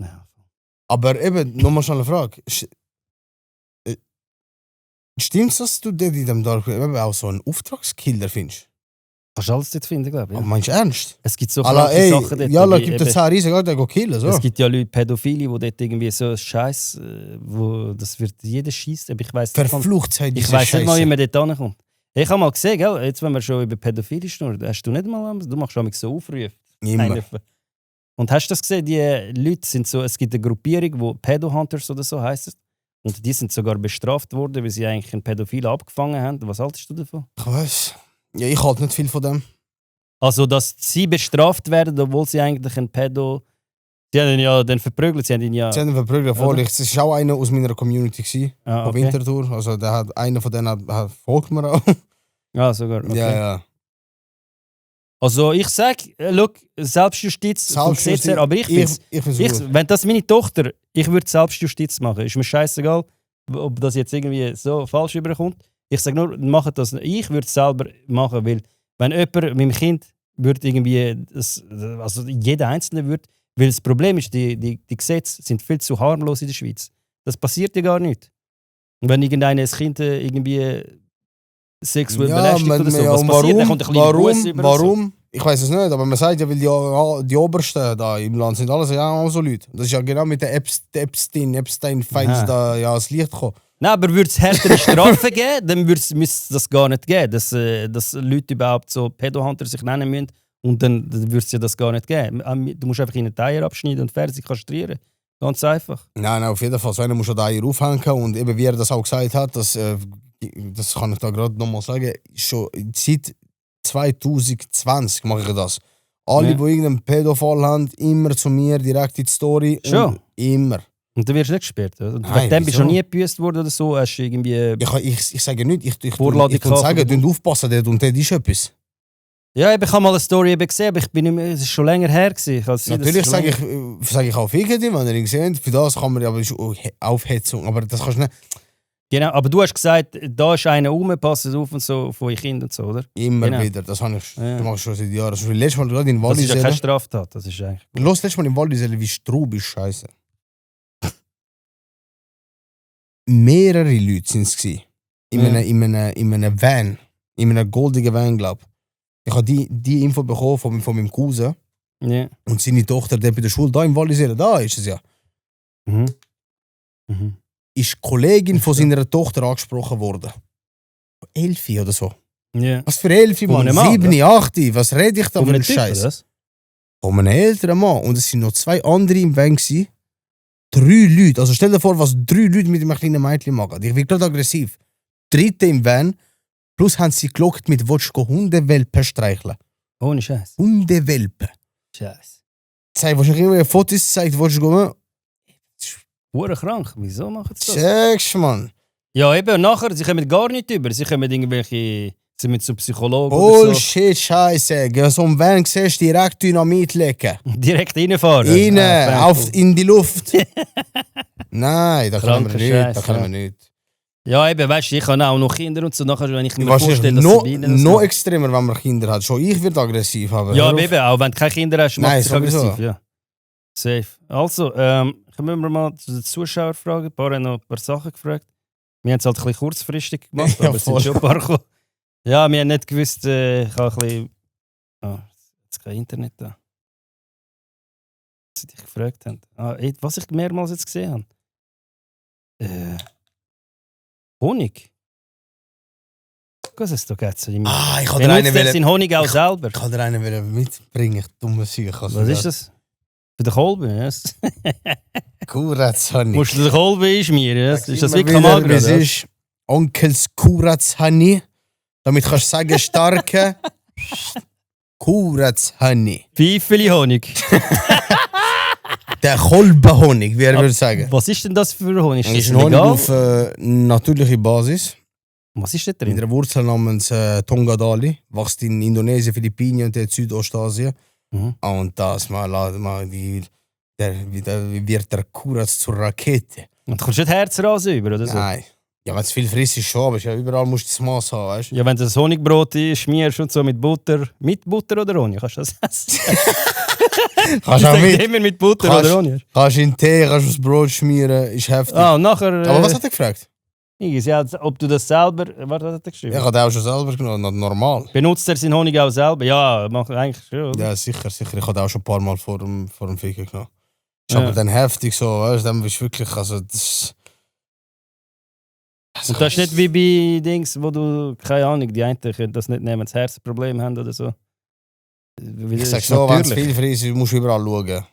Ja. Aber eben, nochmal schnell eine Frage. Stimmt's, dass du dort in dem Darknet auch so einen Auftragskiller findest? Kannst du alles dort finden, glaube ich. Ja. Meinst du ernst? Es gibt so viele Sachen dort. Ja, gibt es 10 Riesen, der geht killen. So. Es gibt ja Leute, Pädophile, die dort irgendwie so Scheiß, wo das wird jeder schießt. Aber ich weiss Verflucht nicht, ich weiss nicht mal, wie man dort ankommt. Ich habe mal gesehen, gell, jetzt wenn wir schon über Pädophile schnurren, hast du nicht mal, du machst schon so Aufrufe. Immer. Und hast du das gesehen, die Leute sind so, es gibt eine Gruppierung, wo Pedo-Hunters oder so heisst es. Und die sind sogar bestraft worden, weil sie eigentlich einen Pädophilen abgefangen haben. Was haltest du davon? Ich weiss. Ja, ich halte nicht viel von dem. Also, dass sie bestraft werden, obwohl sie eigentlich ein Pädo... Sie haben ihn ja dann verprügelt, sie haben ihn ja... Sie haben ihn verprügelt, voll. Es war auch einer aus meiner Community, okay. Auf Winterthur. Also einer von denen folgt mir auch. Ja, sogar, okay. Ja. Also ich sage, look, Selbstjustiz vom Gesetz her, aber ich finde wenn das meine Tochter, ich würde Selbstjustiz machen. Ist mir scheißegal, ob das jetzt irgendwie so falsch überkommt. Ich sage nur, macht das. Ich würde es selber machen, weil wenn jemand mit dem Kind würde irgendwie, also jeder Einzelne würde, weil das Problem ist, die Gesetze sind viel zu harmlos in der Schweiz. Das passiert ja gar nicht. Und wenn irgendein Kind irgendwie sexuell belästigt oder so, was passiert, dann kommt ein kleiner Bus über. Warum? Ich weiß es nicht, aber man sagt ja, weil die Obersten da im Land sind alles ja auch so Leute. Das ist ja genau mit der Epstein-Files da ja ans Licht gekommen. Nein, aber würde es härtere Strafen geben, dann müsste es das gar nicht geben, dass Leute überhaupt so Pedohunter sich nennen müssen und dann würde es ja das gar nicht geben. Du musst einfach in den Eier abschneiden und fertig kastrieren. Ganz einfach. Nein, auf jeden Fall. So einer muss ja die Eier aufhängen und eben wie er das auch gesagt hat, das kann ich da gerade nochmal sagen, schon seit 2020 mache ich das. Alle, die irgendeinen Pädophil haben, immer zu mir, direkt in die Story. Schon? Immer. Und dann wirst du nicht gesperrt. Oder? Nein, dann bist du noch nie gebüßt worden oder so. Hast du irgendwie... Ich sage nicht, ich kann sagen, du aufpassen dort und dort ist etwas. Ja, ich habe mal eine Story gesehen, aber ich bin nicht mehr, es ist schon länger her gewesen. Natürlich sage ich auch Ficken, wenn ihr ihn seht. Für das kann man ja Aufhetzung, aber das kannst du nicht... Genau, aber du hast gesagt, da ist einer rum, passt auf und so, von euren Kindern und so, oder? Immer wieder, das mache ich schon seit Jahren. Also, letztes Mal gerade in Walliselle... Das ist ja keine Straftat, das ist eigentlich... Letztes Mal in Walliselle, wie Straub ist scheiße. Mehrere Leute waren es. In einem Van. In einem goldigen Van, glaube ich. Ich habe die Info bekommen von meinem Cousin. Yeah. Und seine Tochter, der bei der Schule, da in Walliselle, da ist es ja. Ist die Kollegin von seiner Tochter angesprochen worden. 11 oder so. Yeah. Was für 11, Mann? 7, 8, was rede ich da für einen Scheiß? Von einem älteren Mann. Und es waren noch 2 andere im Van. 3 Leute. Also stell dir vor, was 3 Leute mit einem kleinen Mädchen machen. Ich bin gerade aggressiv. 3. im Van. Plus haben sie gelockt mit Hundewelpen streicheln. Ohne Scheiß. Hundewelpen. Scheiß. Zeig wahrscheinlich immer Fotos, zeigt, wo du gehen. Hure krank. Wieso machen sie das? Checkst, Mann. Ja, eben. Und nachher, sie kommen gar nicht über. Sie kommen irgendwelche... Sie sind zu Psychologen Bullshit, Scheiße. Geh so ein Van, siehst direkt Dynamit legen. Direkt reinfahren? In die Luft. Nein, das können wir nicht. Ja, eben, weißt du, ich habe auch noch Kinder und so. Nachher, wenn ich mir Wahrscheinlich vorstelle, dass noch, sie weinen und so. noch extremer, wenn man Kinder hat. Schon ich werde aggressiv. Aber Ja, hör auf. eben, auch wenn du keine Kinder hast, macht Nein, es aggressiv. sowieso. Ja. Safe. Also, kommen wir mal zu den Zuschauerfragen. Ein paar haben noch ein paar Sachen gefragt. Wir haben es halt ein bisschen kurzfristig gemacht, Ja, aber es sind voll. schon ein paar gekommen. Ja, wir haben nicht gewusst, ich habe ein bisschen... Ah, jetzt kein Internet da. Was sie dich gefragt haben. Was ich mehrmals jetzt gesehen habe. Honig. Was ist da jetzt? Ich kann dir Benutzt einen er wollen- seinen Honig auch selber? ich kann dir einen wollen mitbringen. Ich dumme Sicher. Was ist das? Für den Kolben, ja. Kuratz-Honey. Musst du den Kolben einschmieren, ja? Ist das wie Immer Kamal wieder, gerade? es ist Onkels Kuratz-Honey. Damit kannst du sagen, starke Kuratz-Honey. Pfeifeli-Honig. Der Kolbenhonig, wie er würde sagen. Was ist denn das für Honig? Das Ist ist das ein Honig legal? auf natürliche Basis. Was ist da Mit drin? einer Wurzel namens Tongadali. Wächst in Indonesien, Philippinen und Südostasien. Mhm. Und das wird der Kuratz zur Rakete. Und du kommst nicht Herzrasen über, oder so? Nein. Ja, wenn es viel frisst, ist schon, aber ja, überall musst du das Maß haben, weißt du? Ja, wenn du das Honigbrot schmierst und so mit Butter oder ohne, kannst du das essen? Kannst Ich auch sag mit. immer mit Butter Kannst- oder ohne. Kannst in Tee, kannst du das Brot schmieren, ist heftig. Ah, und nachher... Aber was hat er gefragt? Ja, ob du das selber... Was hat er geschrieben? Ich habe auch schon selber genommen, normal. Benutzt er seinen Honig auch selber? Ja, macht eigentlich schon, oder? Ja, sicher. Ich habe auch schon ein paar Mal vor dem Ficken genommen. Ist Ja. aber dann heftig so, weißt du, dann bist du wirklich, also das... Und das ist nicht wie bei Dings, wo du, keine Ahnung, die einen können das nicht nehmen, das Herzproblem haben oder so. Ich sag so, wenn es viel frisst, musst du überall schauen.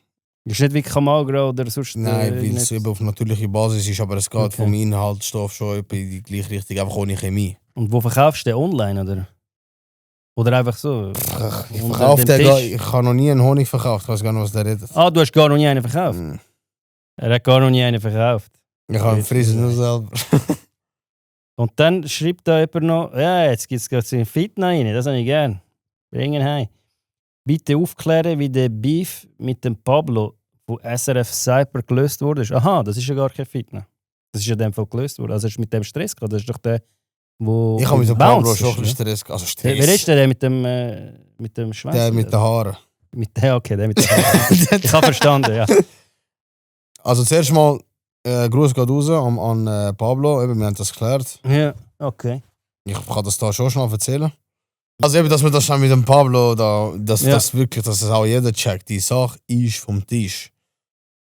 Ist nicht wie Kamagra oder sonst... Nein, weil nicht. es eben auf natürliche Basis ist, aber es geht Okay. vom Inhaltsstoff schon etwa in die gleiche Richtung, einfach ohne Chemie. Und wo verkaufst du den? Online, oder? Oder einfach so? Ich unter verkaufe dem den, Tisch? ich habe noch nie einen Honig verkauft, ich weiß gar nicht, was der redet. Ah, du hast gar noch nie einen verkauft? Mm. Er hat gar noch nie einen verkauft. Ich habe einen Frisen nur selber. Und dann schreibt da jemand noch, ja, jetzt gibt es einen Fitna rein, das habe ich gern. Bring ihn heim. Bitte aufklären, wie der Beef mit dem Pablo von SRF Cyber gelöst wurde. Aha, das ist ja gar kein Fitna. Das ist ja in dem Fall gelöst worden. Also hast du mit dem Stress gehabt? Das ist doch der, wo... Ich habe mit dem Bounce Pablo ist, schon ein oder? bisschen Stress gehabt. Also Wer Stress. ist der mit dem Schwanz? Der mit den Haaren. Okay, der mit den Haaren. Ich habe verstanden, ja. Also zuerst mal, Gruß geht raus an Pablo, eben, wir haben das geklärt. Ja, okay. Ich kann das da schon schnell erzählen. Also eben, dass wir das schon mit dem Pablo da, dass Ja. das wirklich, dass das auch jeder checkt. Die Sache ist vom Tisch.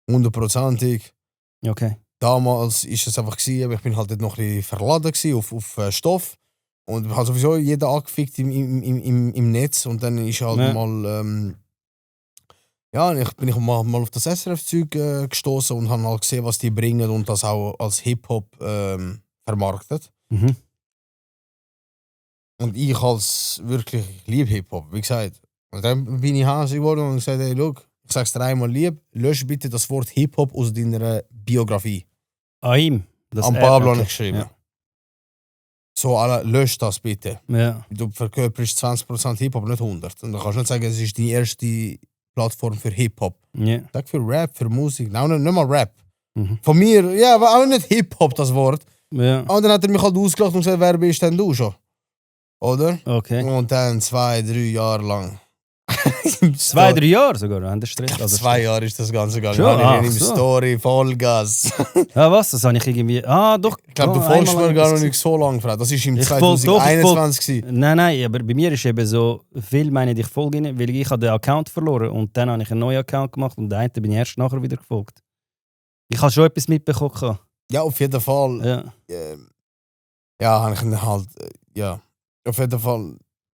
100%ig. Okay. Damals ist es einfach gewesen, ich bin halt dort noch ein bisschen verladen gewesen auf Stoff. Und hat sowieso jeder angefickt im Netz. Und dann ist halt Ja. mal, bin ich mal auf das SRF-Zeug gestoßen und habe halt gesehen, was die bringen und das auch als Hip-Hop vermarktet. Mhm. Und ich als wirklich lieb Hip-Hop, wie gesagt. Und dann bin ich Hase geworden und gesagt, hey, look, ich sag's dir einmal lieb, lösch bitte das Wort Hip-Hop aus deiner Biografie. An ihm? Das An er- Pablo okay. nicht geschrieben. Ja. So, alle, lösch das bitte. Ja. Du verkörperst 20% Hip-Hop, nicht 100. Und dann kannst du nicht sagen, es ist die erste Plattform für Hip-Hop. Ja. Sag für Rap, für Musik. Nein, nicht mal Rap. Mhm. Von mir, ja, aber auch nicht Hip-Hop das Wort. Ja. Und dann hat er mich halt ausgelacht und gesagt, wer bist denn du schon? Oder? Okay. Und dann 2-3 Jahre lang. 2-3 Jahre sogar, haben der Stress. Also 2 Jahre ist das Ganze gegangen. Schon? Habe ich in Ach, so. Story, Vollgas. Ah, was? Das habe ich irgendwie... Ah, doch. Ich glaube, du Ah, folgst einmal mir habe gar ich noch das nicht so lange, Fred. Das war im Ich folge- doch, ich 2021. gewesen. Nein, aber bei mir ist eben so, viele meinen, ich folge ihnen, weil ich habe den Account verloren und dann habe ich einen neuen Account gemacht und den einen bin ich erst nachher wieder gefolgt. Ich habe schon etwas mitbekommen. gehabt. Ja, auf jeden Fall. Ja. Ja, habe ich ihn halt. Ja. Auf jeden Fall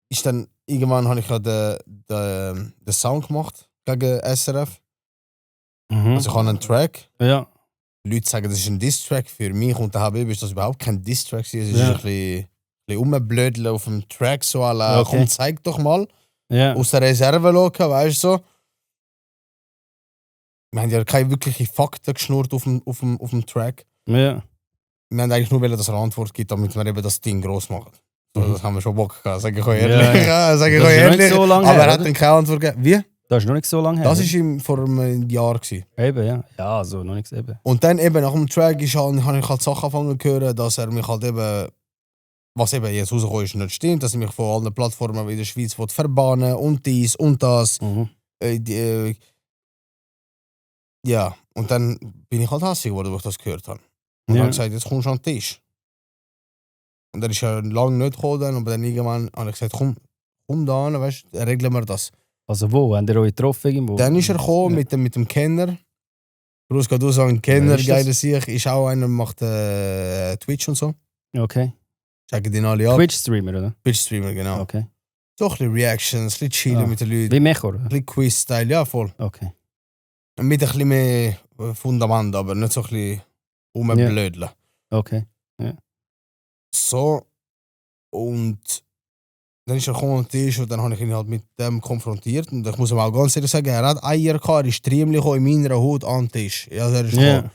ist dann. Irgendwann habe ich ja den Sound gemacht gegen SRF. Mhm. Also ich habe einen Track. Ja. Leute sagen, das ist ein Diss-Track. Für mich und der HBB ist das überhaupt kein Diss-Track. Es ist Ja. ein bisschen rumblödeln auf dem Track. So alle, Okay. komm, zeig doch mal. Ja. Aus der Reserve locken, weißt du so. Wir haben ja keine wirklichen Fakten geschnurrt auf dem Track. Ja. Wir haben eigentlich nur wollen, dass er eine Antwort gibt, damit wir eben das Ding gross machen. So, Mhm. das haben wir schon Bock gehabt, sag ich euch Ja, ehrlich. ja. Ja, sag ich Das euch ist noch nicht ehrlich. so lange aber her, er hat oder? dann keine Antwort gegeben. Wie? Das ist noch nicht so lange her. Das war vor einem Jahr. Gewesen. Eben, ja. Ja, also noch nichts eben. Und dann eben nach dem Track habe ich halt Sachen angefangen zu hören, dass er mich halt eben, was eben jetzt rausgekommen ist, nicht stimmt, dass er mich von allen Plattformen in der Schweiz verbannen und dies und das. Ja, und dann bin ich halt hässlich geworden, als ich das gehört habe. Und habe gesagt, jetzt kommst du an den Tisch. Und dann ist er lange nicht gekommen, aber dann irgendwann habe ich gesagt, komm da hin, weißt du, regeln wir das. Also wo? Habt ihr euch getroffen irgendwo? Dann ist er gekommen mit dem Kenner. Bruce kann du sagen, Kenner, geiler Sieg, ist auch einer, macht Twitch und so. Okay. Checken den alle ab. Twitch-Streamer, oder? Twitch-Streamer, genau. Okay. So ein bisschen Reactions, ein bisschen chillen mit den Leuten. Wie Mecho, oder? Ein bisschen Quiz-Style, ja voll. Okay. Mit ein bisschen mehr Fundament, aber nicht so ein bisschen rumblödeln. Okay. So. Und dann ist er gekommen an den Tisch und dann habe ich ihn halt mit dem konfrontiert. Und ich muss ihm auch ganz ehrlich sagen, er hat Eier gehabt, er ist Triemli in meiner Haut an den Tisch. Ja, er ist gekommen.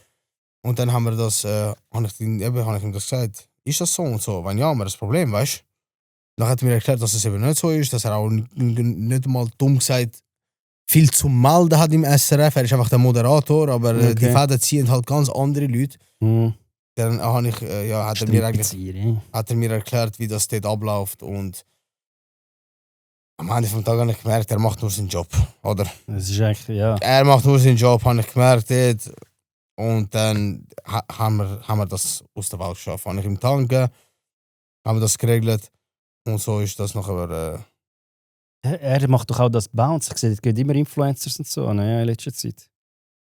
Und dann haben wir das, habe ich ihm das gesagt, ist das so und so? Wenn ja, haben wir das Problem, weißt du? Dann hat er mir erklärt, dass es eben nicht so ist, dass er auch nicht mal dumm gesagt viel zu melden hat im SRF. Er ist einfach der Moderator, aber die Fäden ziehen halt ganz andere Leute. Dann habe ich, hat er mir erklärt, wie das dort abläuft und am Ende vom Tag habe ich gemerkt, er macht nur seinen Job, oder? Das ist eigentlich, ja. Er macht nur seinen Job, habe ich gemerkt dort. Und dann haben wir das aus der Welt geschafft. Habe ich im Tanken, haben wir das geregelt und so ist das nachher... Er macht doch auch das Bounce. Ich sehe, es gibt immer Influencers und so in letzter Zeit.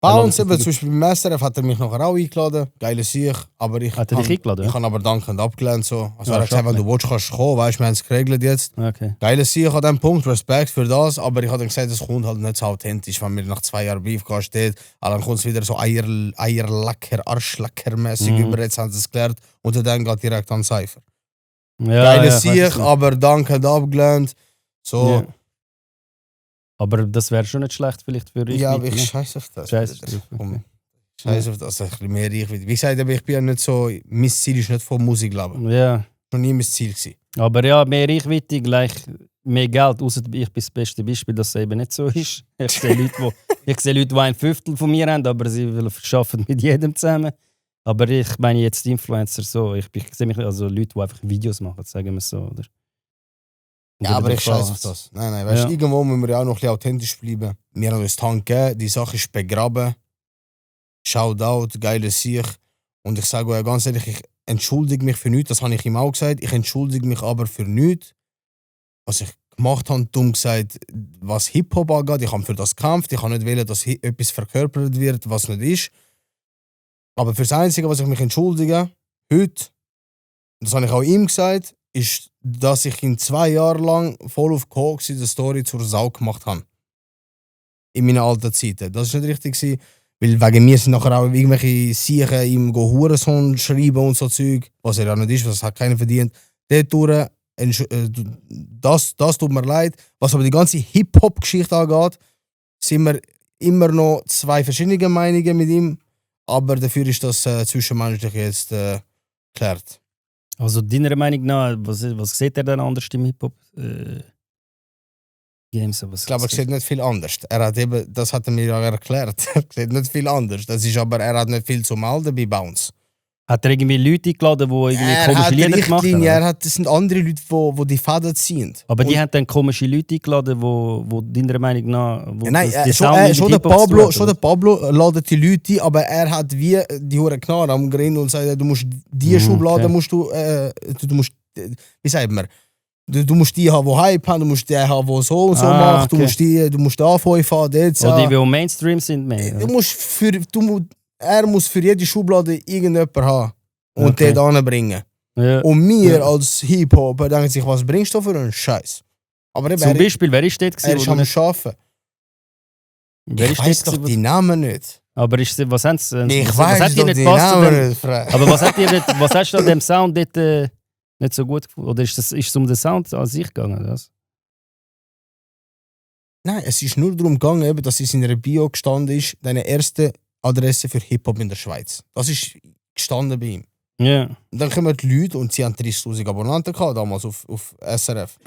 Bounce, eben, zum Beispiel beim SRF hat er mich nachher auch eingeladen. Geile Sieg. Aber hat er dich eingeladen? Ich habe aber dankend abgelehnt. So. Also er hat gesagt, wenn du willst, kannst du kommen. Weißt, wir haben es geregelt jetzt. Okay. Geile Sieg an diesem Punkt, Respekt für das. Aber ich habe dann gesagt, es kommt halt nicht so authentisch, wenn mir nach 2 Jahren Briefkasten steht. Dann kommt es wieder so Eierlecker, Arschlecker-mäßig über. Jetzt haben sie es geklärt. Und dann geht direkt an Cypher. Geile Sieg, aber dankend abgelehnt. So. Ja. Aber das wäre schon nicht schlecht vielleicht für dich. Ja, aber ich scheiße auf das. Scheiße auf das, ein bisschen mehr Reichweite. Wie gesagt, ich bin ja nicht so, mein Ziel ist nicht von Musik leben. Ja. Schon nie mein Ziel gewesen. Aber ja, mehr Reichweite gleich mehr Geld. Ausser ich bin das beste Beispiel, dass es eben nicht so ist. Ich sehe Leute, die 1/5 von mir haben, aber sie arbeiten mit jedem zusammen. Aber ich meine jetzt Influencer so. Ich sehe mich also Leute, die einfach Videos machen, sagen wir so, oder? Ja, aber ich scheiße auf das. Nein, weißt du, irgendwo müssen wir ja auch noch ein bisschen authentisch bleiben. Wir haben uns die Hand gegeben, die Sache ist begraben. Shoutout, geile Sieg. Und ich sage euch ganz ehrlich, ich entschuldige mich für nichts, das habe ich ihm auch gesagt. Ich entschuldige mich aber für nichts, was ich gemacht habe, dumm gesagt, was Hip-Hop angeht. Ich habe für das gekämpft, ich habe nicht wollen, dass etwas verkörpert wird, was nicht ist. Aber für das Einzige, was ich mich entschuldige, heute, das habe ich auch ihm gesagt, ist, dass ich in 2 Jahren lang voll auf Koks in der Story zur Sau gemacht habe. In meinen alten Zeiten. Das war nicht richtig gewesen, weil wegen mir sind nachher auch irgendwelche Siechen ihm Hurensohn schreiben und so Zeug, was er ja nicht ist, was hat keiner verdient. Dort das tut mir leid. Was aber die ganze Hip-Hop-Geschichte angeht, sind wir immer noch 2 verschiedene Meinungen mit ihm, aber dafür ist das zwischenmenschlich jetzt geklärt. Also deiner Meinung nach, was sieht er denn anders im Hip-Hop-Game? Ich glaube, er sieht nicht viel anders. Er hat eben, das hat er mir ja erklärt. Er sieht nicht viel anders. Das ist aber, er hat nicht viel zu melden bei Bounce. Hat er irgendwie Leute eingeladen, die irgendwie komische Lieder gemacht haben? Das sind andere Leute, die Fäden ziehen. Aber die haben dann komische Leute eingeladen, die deiner Meinung nach... Schon der Pablo ladet die Leute ein, aber er hat wie die Hure Knarre am Grind und sagt, du musst die Schublade, du musst, wie sagt man, du musst die haben, die Hype haben, du musst die haben, die so und so macht, okay. du musst da fahren, dort so. Oder die Mainstream sind mehr. Er muss für jede Schublade irgendjemanden haben und den anbringen. Ja. Und wir als Hip-Hop denken sich, was bringst du für einen Scheiß? Aber eben, zum Beispiel, wer ist dort? Er ist am Arbeiten. Ich weiss doch die Namen nicht. Aber was haben sie? Ich weiss doch die Namen nicht. Aber was hast du an dem Sound dort nicht so gut gefunden? Oder ist es um den Sound an sich gegangen? Das? Nein, es ist nur darum gegangen, dass es in einer Bio gestanden ist, deine erste Adresse für Hip-Hop in der Schweiz. Das ist gestanden bei ihm. Yeah. Und dann kommen die Leute und sie haben 30'000 Abonnenten gehabt, damals auf SRF.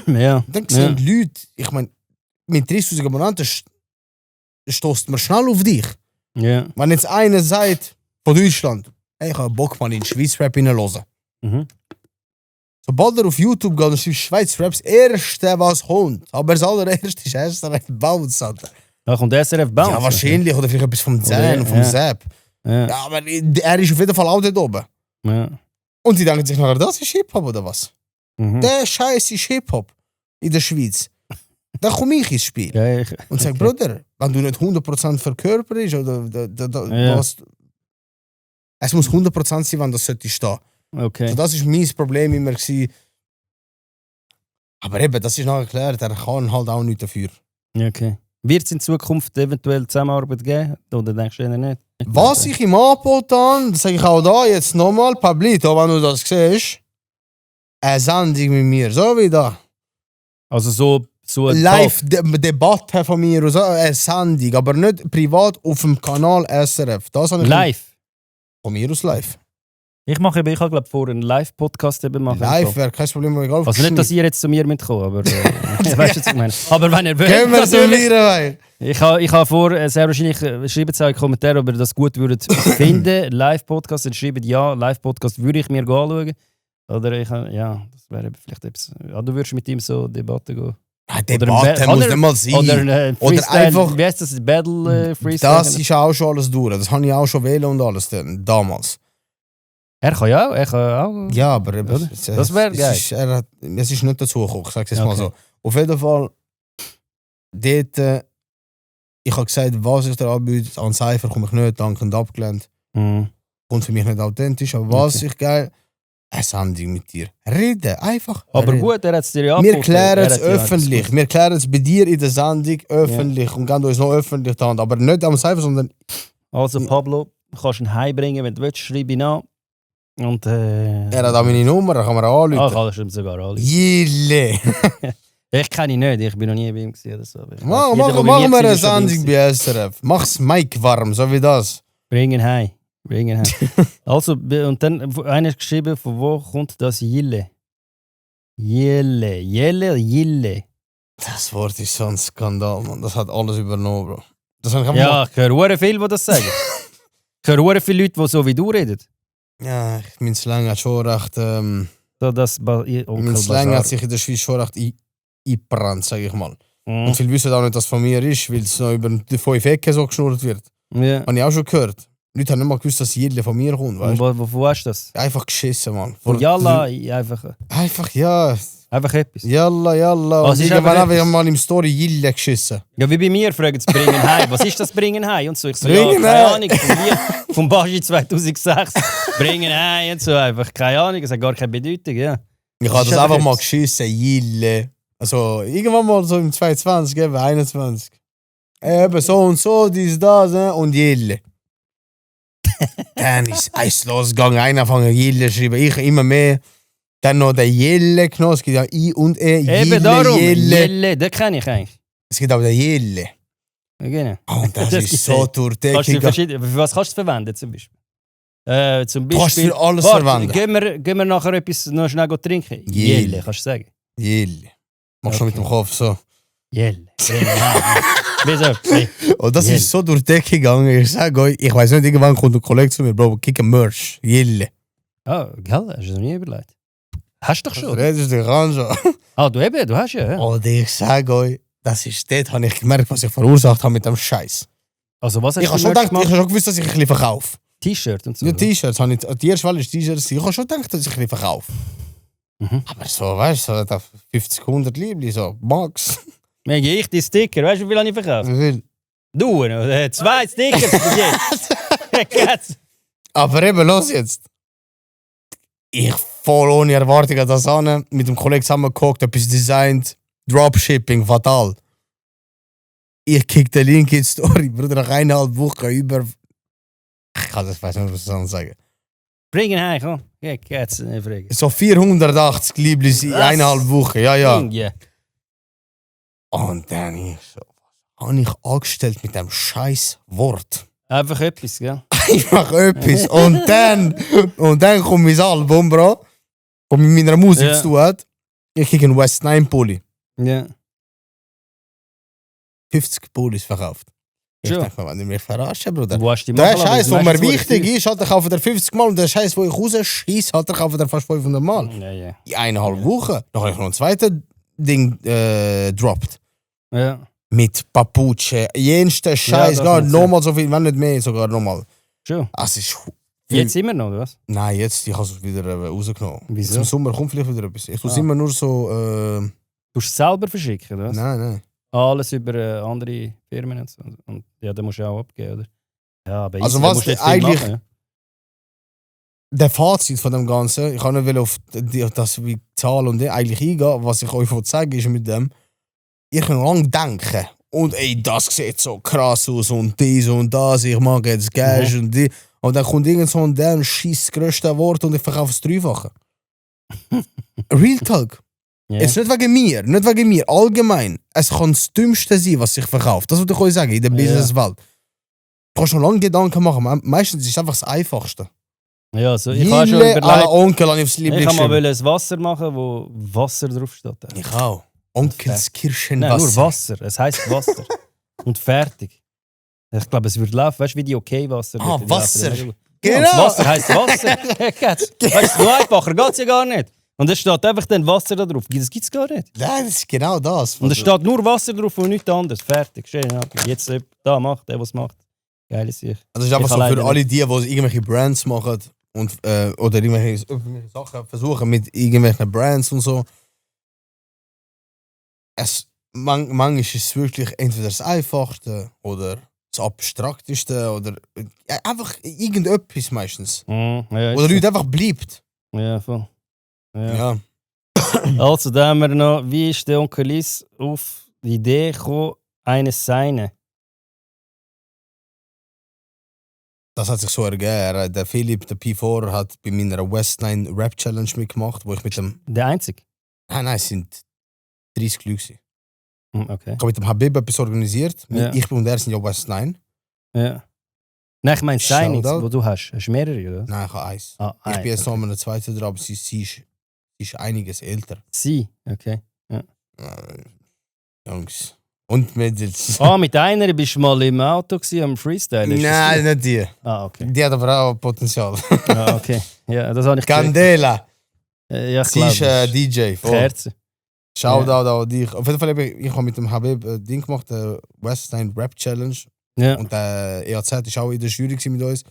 Ja. Und dann sehen die Leute, ich meine, mit 30.000 Abonnenten stößt man schnell auf dich. Ja. Wenn jetzt einer sagt, von Deutschland, hey, ich habe Bock mal in den Schweiz-Rap hineinzuhören. Mhm. Sobald er auf YouTube geht und schreibt Schweiz-Rap, das Erste, was kommt. Aber das allererste ist SRF Bounce, Alter. Da kommt SRF Bounce. Ja, wahrscheinlich. Oder vielleicht etwas vom Zahn und vom ja. Sepp. Ja. Ja, aber er ist auf jeden Fall auch dort oben. Ja. Und sie denken sich nachher, das ist Hip-Hop oder was? Mhm. Der Scheiß ist Hip-Hop in der Schweiz. Da komme ich ins Spiel. Ja, Und sage, Bruder, wenn du nicht 100% verkörperst oder Ja. was. Es muss 100% sein, wenn das sollte stehen. Okay. So, das war mein Problem immer. Gewesen. Aber eben, das ist noch erklärt, er kann halt auch nichts dafür. Ja, okay. Wird es in Zukunft eventuell Zusammenarbeit geben? Oder denkst du eher nicht? Was ich ihm angeboten habe, das sage ich auch da jetzt nochmal, Pablito, wenn du das siehst, eine Sendung mit mir, so wie da. Also so ein Live-Debatte von mir, so eine Sendung, aber nicht privat auf dem Kanal SRF. Das habe ich Live? Von mir aus live. Ich habe vor, einen Live-Podcast eben machen. Live wäre kein Problem, egal. Also nicht, dass ihr jetzt zu mir mitkommt, aber weißt du, was ich meine. Aber wenn ihr Gehen wir zu mir rein. Ich habe vor, sehr wahrscheinlich schreibt es auch in den Kommentaren, ob ihr das gut würdet finden. Live-Podcast, dann schreibt ja, Live-Podcast würde ich mir anschauen. Oder das wäre vielleicht etwas. Ja, du würdest mit ihm so Debatte gehen. Debatte muss nicht mal sein. Oder einfach. Wie heißt das? Battle Freestyle? Das ist auch schon alles durch. Das habe ich auch schon wählen und alles damals. Er kann auch. Ja, aber eben, das wäre geil. Es ist nicht dazu gekommen, ich sage es jetzt mal Okay. so. Auf jeden Fall, dort, ich habe gesagt, was ich dir anbiete, an Cypher komme ich nicht, dankend abgelehnt. Mhm. Kommt für mich nicht authentisch, aber was ich geil, eine Sendung mit dir. Reden, einfach. Aber reden. gut, er hat es dir ja Wir angeboten. klären Er es hat ja öffentlich. alles Wir klären es bei dir in der Sendung öffentlich und geben uns noch öffentlich die Hand. Aber nicht am Cypher, sondern. gut. Also Pablo, du kannst ihn heimbringen, wenn du willst, schreib ihn an. Und, Er hat auch meine Nummer, da kann man auch anrufen. kannst du ihm sogar anrufen. Jille! Ich kenne ihn nicht, ich bin noch nie bei ihm gewesen oder so. Machen wir eine Sendung bei SRF. Mach's Mike warm, so wie das. Bring ihn heim. Also, und dann einer hat geschrieben, von wo kommt das Jille? Jille. Das Wort ist so ein Skandal, man. Das hat alles übernommen, Bro. Das habe ich Ja, ich höre sehr viele, die das sagen. Ich höre sehr viele Leute, die so wie du reden. Ja, mein Slang hat schon recht. Mein Slang hat sich in der Schweiz schon recht eingebrannt, sage ich mal. Und viele wissen auch nicht, dass es von mir ist, weil es noch über die 5 Ecken so geschnurrt wird. Ja. Habe ich auch schon gehört. Leute haben nicht mal gewusst, dass Jille von mir kommt, weißt Und wo hast du das? Einfach geschissen, Mann. Von Jalla, einfach etwas. Jalla. Oh, Und es ist irgendwann einfach habe ich mal im Story Jille geschissen. Ja, wie bei mir fragen sie Bringen heim. Was ist das Bringen heim? Und so, ich so, Bringen keine heim. Ahnung, vom Bashi 2006. Bringen heim und so, einfach keine Ahnung, es hat gar keine Bedeutung, ja. Ich habe ist das einfach einfach mal etwas. geschissen, Jille. Also irgendwann mal so im 22, eben 21. Eben so und so, dies, das und Jille. Dann ist es losgegangen, einer angefangen Jille zu schreiben, ich immer mehr. Dann noch der Jelle genommen, es gibt ja I und E, Jille, Eben darum, Jelle. Jelle, den kenne ich eigentlich. Es gibt auch den Jelle. Ja, genau. Und das Das ist gibt's so nicht. durch die Kannst du Decke. für was kannst du es verwenden zum Beispiel? Zum Du kannst Beispiel für alles Warte, verwenden. gehen wir nachher etwas noch schnell trinken? Jelle. Jelle, kannst du sagen? Jelle. Machst du Okay. mit dem Kopf so. Jelle. Wieso? Hey. Und das Jelle. ist so durch die Decke gegangen. Ich sage euch, ich weiß nicht, irgendwann kommt ein Kollege zu mir, Bro, kick a Merch. Jelle. Ah, gell, hast du das noch nie überlegt? Hast du doch schon. Redest du dich an schon. Ah, du hast ja. Und ich sage euch, das ist dort, habe ich gemerkt, was ich verursacht habe mit dem Scheiß. Also was hast Ich du habe schon Merch gedacht, ich habe schon gewusst, dass ich ein bisschen verkaufe. T-Shirt und so. Nicht T-Shirts, habe ich, die erste Wahl ist T-Shirts. Ich habe schon gedacht, dass ich ein bisschen verkaufe. Mhm. Aber so, weißt du, so 50, 100 Liebli, so, Max. Mir gehe ich die Sticker, weißt du, wie viel habe ich verkauft? Wie viel? Du, 2 Stickers bis jetzt. Aber eben, los jetzt. Ich voll ohne Erwartung an das an, mit dem Kollegen zusammengeguckt, etwas designt, Dropshipping, fatal. Ich kick den Link in die Story, Bruder, nach 1,5 Wochen über. Ich kann das, weiß nicht, was ich sagen. Bring ihn heim, komm. Ja, geht's nicht fragen. So 480 Lieblis in Was? 1,5 Wochen, ja, ja. Ja. Und dann ich so, was habe ich angestellt mit dem scheiß Wort? Einfach etwas, gell? Einfach etwas. Und dann kommt mein Album, Bro, das mit meiner Musik Ja. zu tun hat. Ich kriege einen West 9 Pulli. Ja. 50 Pullis verkauft. Ich Schon. denke mal, wenn du mich verarschen, Bruder. Wo hast du die Der machen lassen? Scheiß, Weil der meistens mir wurde wichtig viel- ist, hat er kauft er 50 Mal und der Scheiß, wo ich rausschieße, hat er kauft er fast 500 Mal. Ja. In 1,5 Wochen. Dann habe ich noch ein zweites Ding droppt. Ja. Mit Papuche, jenster Scheiß, das gar nicht nochmal so viel, wenn nicht mehr, sogar nochmal. Schon. Es ist Jetzt immer noch, oder was? Nein, jetzt, ich habe es wieder rausgenommen. Wieso? Jetzt im Sommer kommt vielleicht wieder etwas. Ich tue es Ah. immer nur so, Du musst es selber verschicken, oder was? nein. Alles über andere Firmen und so. Und ja, den musst du auch abgeben, oder? Ja, aber Also easy, da was musst du der nicht viel eigentlich- machen, Der Fazit von dem Ganzen, ich kann nicht auf die Zahl und die eigentlich eingehen, was ich euch sagen ist mit dem, ihr könnt lang denken und ey, das sieht so krass aus und dies und das, ich mag jetzt Cash und die. Und dann kommt irgend so ein scheiß größte Wort und ich verkaufe es dreifache. Real Talk. Ja. Jetzt nicht wegen mir, allgemein. Es kann das Dümmste sein, was sich verkauft. Das würde ich euch sagen, in der Ja. Businesswelt. Du kannst schon lange Gedanken machen, meistens ist es einfach das Einfachste. Ja, also ich habe schon Jille à la überlegt, Onkel habe ich aufs ich Liebling kann mal geschrieben. ein Wasser machen, wo Wasser draufsteht. Ich auch. Onkels Nein, nur Kirschenwasser. Wasser. Es heisst Wasser. Und fertig. Ich glaube, es würde laufen. Weißt du, wie die OK-Wasser? Ah, die Wasser. laufen. Ja, Genau. das Wasser heisst Wasser. Weißt du, so einfacher geht es ja gar nicht. Und es steht einfach dann Wasser da drauf. Das gibt es gar nicht. Nein, das ist genau das. Und es steht nur Wasser drauf und nichts anderes. Fertig. Schön. Jetzt da macht der, was macht. Geile Sicht. Das ist einfach Ich so alleine für alle die irgendwelche Brands machen und, oder irgendwelche Sachen versuchen mit irgendwelchen Brands und so. Manchmal ist es wirklich entweder das Einfachste oder das Abstrakteste oder einfach irgendetwas meistens. Ja, Oder Leute einfach bleibt. ja, voll. Ja. Ja. Also, da haben wir noch, wie ist der Onkel Lies auf die Idee gekommen, eines Seine? Das hat sich so ergeben. Der Philipp, der P4, hat bei meiner West9 Rap Challenge mitgemacht, wo ich mit dem. Der Einzige? Nein, es sind 30 Leute gewesen. Okay. Ich habe mit dem Habib etwas organisiert. Ja. Ich und er sind ja West9. Ja. Nein, ich meine Seine, Shoutout. wo du hast. Hast du mehrere, oder? Nein, ich habe eins. Ah, Ich bin eins, jetzt noch okay. mal eine zweite dran, aber sie ist einiges älter. Sie, okay. Jungs. Und Mädels. Ah, mit einer bist du mal im Auto gewesen, am Freestyle. ist das Nein, nicht die. die? Ah, okay. Die hat aber auch Potenzial. Ah, okay. Ja, das habe ich Candela. Ja, ich Sie glaube. ist DJ. Voll. Kerze. Shoutout an dich. Auf jeden Fall habe ich mit dem Habib ein Ding gemacht, der West9 Rap Challenge. Ja. Und der EAZ war auch in der Jury mit uns.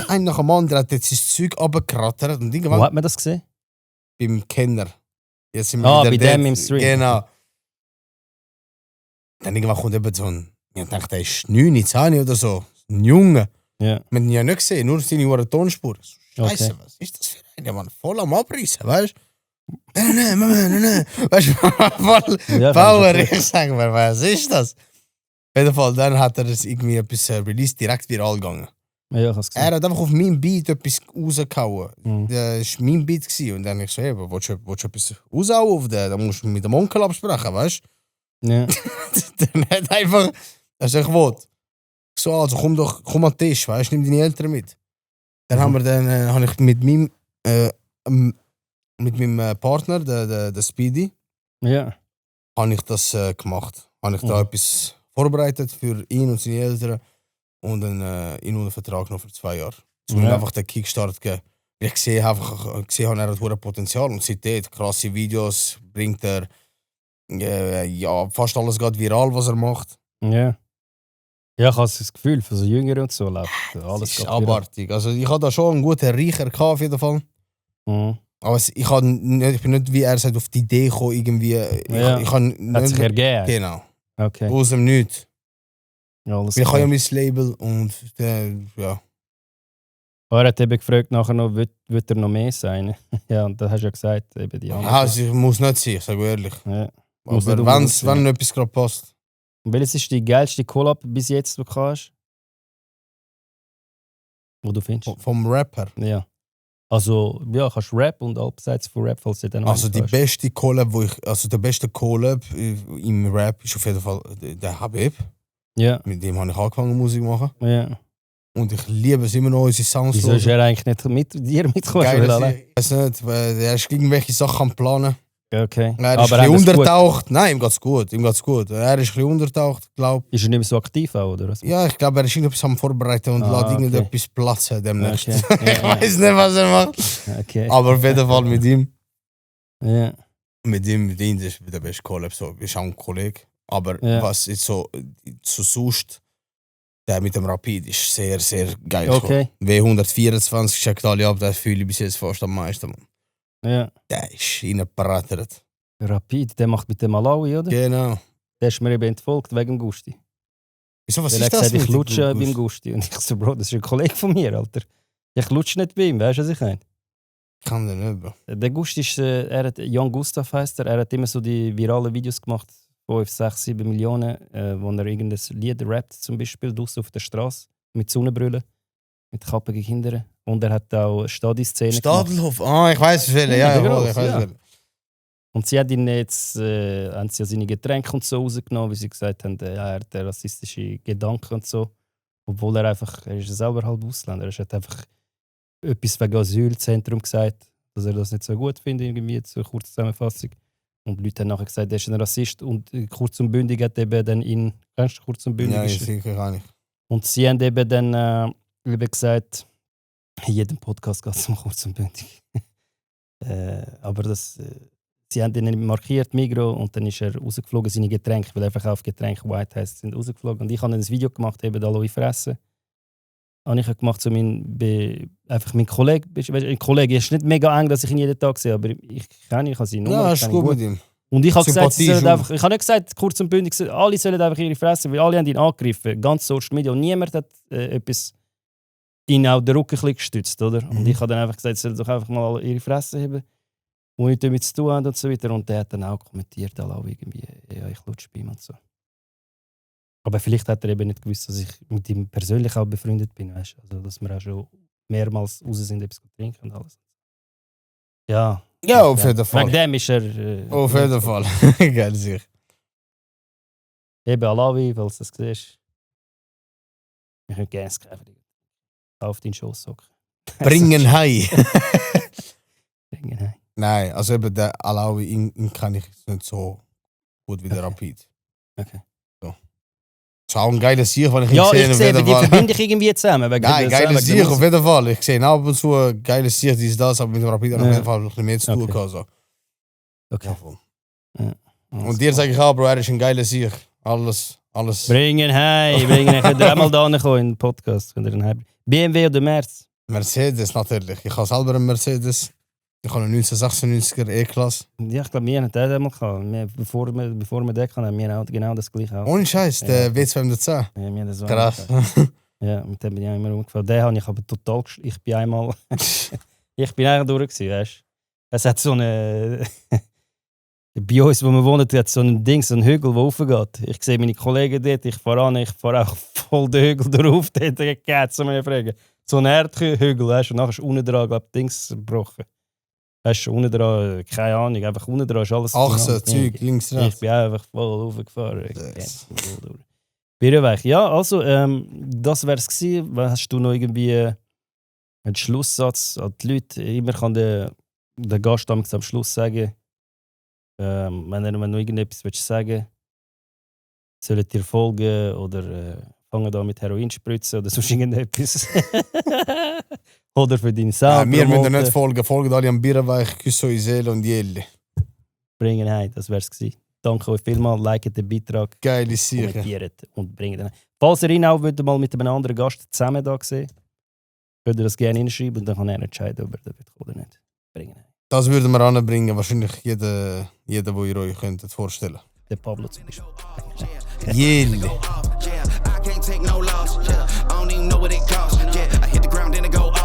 Einer nach dem anderen hat jetzt sein Zeug runtergerattert und Wo irgendwann hat man das gesehen? beim Kenner. Jetzt sind wir Ah, wieder bei dort. dem im Stream. Genau. Dann irgendwann kommt eben so ein, ich dachte, der ist 9, 10 oder so. Ein Junge. Ja. Wir haben ihn ja nicht gesehen, nur seine hohe Tonspur. Scheiße, Okay. was ist das für einer, Mann? Voll am Abreißen, weißt du? Nein. Weißt du, voll Ja, Power. kann ich Ich sage mir, was ist das? Auf jeden Fall, dann hat er es irgendwie etwas released, direkt viral gegangen. Ja, ich habe es gesehen. Er hat einfach auf meinem Beat etwas rausgehauen. Mhm. Das war mein Beat. Und dann habe ich so, hey, willst du etwas raushauen auf den? Dann musst du mit dem Onkel absprechen, weißt Ja. du? Dann hat einfach, er sagt, ich will. Ich so, also komm an den Tisch, weißt du, nimm deine Eltern mit. Dann Mhm. habe ich mit meinem Partner, der Speedy, Ja. habe ich das gemacht. Habe ich da Mhm. etwas vorbereitet für ihn und seine Eltern und dann ihn unter Vertrag noch für 2 Jahre. So Ja. einfach den Kickstart geben. Ich sehe einfach, er hat hohes Potenzial und seitdem krasse Videos bringt er ja, fast alles geht viral, was er macht. Ja. Ja, ich habe das Gefühl, für so Jüngere und so läuft Das alles ist geht abartig. Also ich hatte da schon einen guten Riecher gehabt, auf jeden Fall. viral. Mhm. Aber ich bin nicht, wie er sagt, auf die Idee gekommen, irgendwie. Ja. Ich kann Hat sich ergeben. Genau. Okay. Aus dem Nichts. Alles Ich habe ja klar. mein Label und ja. Er hat eben gefragt, nachher noch, wird er noch mehr sein? Ja, und da hast du ja gesagt, eben die anderen. Also ich muss nicht sein, ich sage ehrlich. Ja. Muss Aber nicht wenn unbedingt sein. etwas gerade passt. Und welches ist die geilste Collab bis jetzt, die du hast? Wo du findest? Vom Rapper. Ja. Also, ja, kannst Rap und abseits von Rap, falls du dann Also die hast. beste Collab, der beste Collab im Rap ist auf jeden Fall der Habib. Ja, Mit dem habe ich angefangen Musik zu machen. ja. Und ich liebe es immer noch, unsere Sounds Wieso ist er eigentlich nicht mit dir mitgekommen? Geil, Weil ich weiß nicht, weil er ist irgendwelche Sachen am Planen. Okay. Er ist Aber ein haben bisschen wir's gut? untertaucht. Nein, ihm geht's gut. Er ist ein bisschen untertaucht, glaube Ist er nicht mehr so aktiv auch, oder was? ich. Ja, ich glaube, er ist irgendetwas am Vorbereiten und lässt okay. irgendetwas platzen demnächst. Okay. Ich weiß nicht, was er macht. Okay. Aber auf jeden Fall mit ihm. Ja. Mit ihm ist der beste Collab. So. Ist auch ein Kollege. Aber Ja. was jetzt so sonst, der mit dem Rapid ist sehr, sehr geil. Okay. W124 checkt alle ab, das fühle ich bis jetzt fast am meisten. Mann. Ja. Der ist reingebrettert. Rapid, der macht mit dem Malawi, oder? Genau. Der ist mir eben entfolgt wegen dem Gusti. Wieso, was Weil er ist hat das? gesagt, ich mit lutsche dem beim Gusti. Und ich so, Bro, das ist ein Kollege von mir, Alter. Ich lutsche nicht bei ihm, weißt du, was ich meine? Ich kann den nicht, Bro. Der Gusti ist, Jan Gustav heisst er. Er hat immer so die viralen Videos gemacht, 5, 6, 7 Millionen, wo er irgendein Lied rappt, zum Beispiel, draussen auf der Straße, mit Sonnenbrille, mit kappigen Kindern. Und er hat auch Stadi-Szenen gemacht. Stadelhof, ich weiß welche, Ja, ja, der jawohl, Gross, ich weiß ja. welche. Und sie hat ihn jetzt, haben sie ja seine Getränke und so rausgenommen, weil sie gesagt haben, er hat rassistische Gedanken und so. Obwohl er ist selber halb Ausländer. Er hat einfach etwas wegen Asylzentrum gesagt, dass er das nicht so gut findet, irgendwie, so eine kurze Zusammenfassung. Und die Leute haben nachher gesagt, er ist ein Rassist. Und Kurz und Bündig hat eben dann ihn, kennst du Kurz und Bündig? Ja, sicher kann ich. Und sie haben eben dann eben gesagt, in jedem Podcast geht es um Kurz und Bündig. Aber sie haben ihn nicht markiert, Migros, und dann ist er rausgeflogen, seine Getränke, weil er verkauft Getränke, White heisst, sind rausgeflogen. Und ich habe dann ein Video gemacht, eben Aloe fressen. Und ich habe gemacht, so einfach mein Kollege, ein Kollege, ist nicht mega eng, dass ich ihn jeden Tag sehe, aber ich kenne ihn, ich habe seine Nummer. Ja, ich ist kenne ihn gut mit ihm. Und ich habe gesagt, Sympathie ist ich habe nicht gesagt, Kurz und Bündig, alle sollen einfach ihre Fresse, weil alle haben ihn angegriffen, ganz Social Media, und niemand hat etwas ihn auch den Rücken ein bisschen gestützt, oder? Und ich habe dann einfach gesagt, sie sollen doch einfach mal alle ihre Fresse haben, die nichts damit zu tun haben und so weiter. Und der hat dann auch kommentiert, auch irgendwie, ja, ich lutsche bei ihm und so. Aber vielleicht hat er eben nicht gewusst, dass ich mit ihm persönlich auch befreundet bin, weißt? Also, dass wir auch schon mehrmals raus sind, etwas trinken und alles. Ja. Ja, auf jeden Fall. Wegen dem ist er... Auf jeden Fall. Geil, sicher. Eben Alawi, falls du das siehst. Ich würde gerne kaufen. Auf deinen Schoßsocken. Bringen Hai. Bringen Hai. Nein, also eben der Alawi, ihn kann ich nicht so gut wie der Rapid. Okay. So. Das ist auch ein geiles Sieg, wenn ich ihn Ja, sehe. ich sehe, die verbinde ich irgendwie zusammen. Nein, geiles Sieg, auf jeden Fall. Ich sehe ab und zu ein geiles Sieg, dies, das, aber mit dem Rapid auf jeden Fall ein bisschen mehr zu tun. Okay. So. Okay. Ja, voll. Ja. Und dir sage ich auch, Bro, er ist ein geiler Sieg. Alles. Bringen Hai, könnt ihr auch mal da kommen in den Podcast. BMW oder Merz? Mercedes natürlich. Ich habe selber einen Mercedes. Ich habe einen 1996er E-Klasse. Ja, ich glaube, wir haben den mal gehabt. Bevor wir den hatten, haben wir auch genau das gleiche auch. Ohne Scheiß, der W210. Ja, wir haben das auch Krass. Ja, mit dem bin ich auch immer rumgefahren. Den habe ich aber total... Ich bin einmal... ich bin eigentlich durch gewesen, weißt du. Es hat so eine... Bei uns, wo wir wohnen, hat so ein Ding, so ein Hügel, der raufgeht. Ich sehe meine Kollegen dort, ich fahre auch voll den Hügel drauf. Dort geht so meine Fragen. So ein Erdhügel, weißt du, und nachher ist unten dran, glaube ich, Dings gebrochen. Weißt du, unten dran, keine Ahnung, einfach unten dran ist alles... Achse, Zeug, links, rechts. Ich bin einfach voll raufgefahren. Birrenweich. Ja, also, das wäre es gewesen. Hast du noch irgendwie einen Schlusssatz an die Leute? Immer kann der Gast am Schluss sagen, wenn er noch irgendetwas sagen will, sollt ihr folgen oder fangen da mit Heroin spritzen oder sonst irgendetwas. Oder für deinen Sound. Wir müssen nicht folgen. Folgen alle am Birrenweich, Küsse eure Seele und Jelle. Bringen heim, das wär's gewesen. Danke euch vielmals, liket den Beitrag, Geile Sicher. kommentiert und bringt ihn. Falls ihr ihn auch mal mit einem anderen Gast zusammen da sehen, könnt ihr das gerne hinschreiben und dann kann er entscheiden, ob er da wird oder nicht. Bringen heim. Das würden wir anbringen, wahrscheinlich jeder, wo ihr euch könntet vorstellen. Der Pablo zum Beispiel. Jelle. I can't take no loss. I don't even know what it costs. I hit the ground and it go up.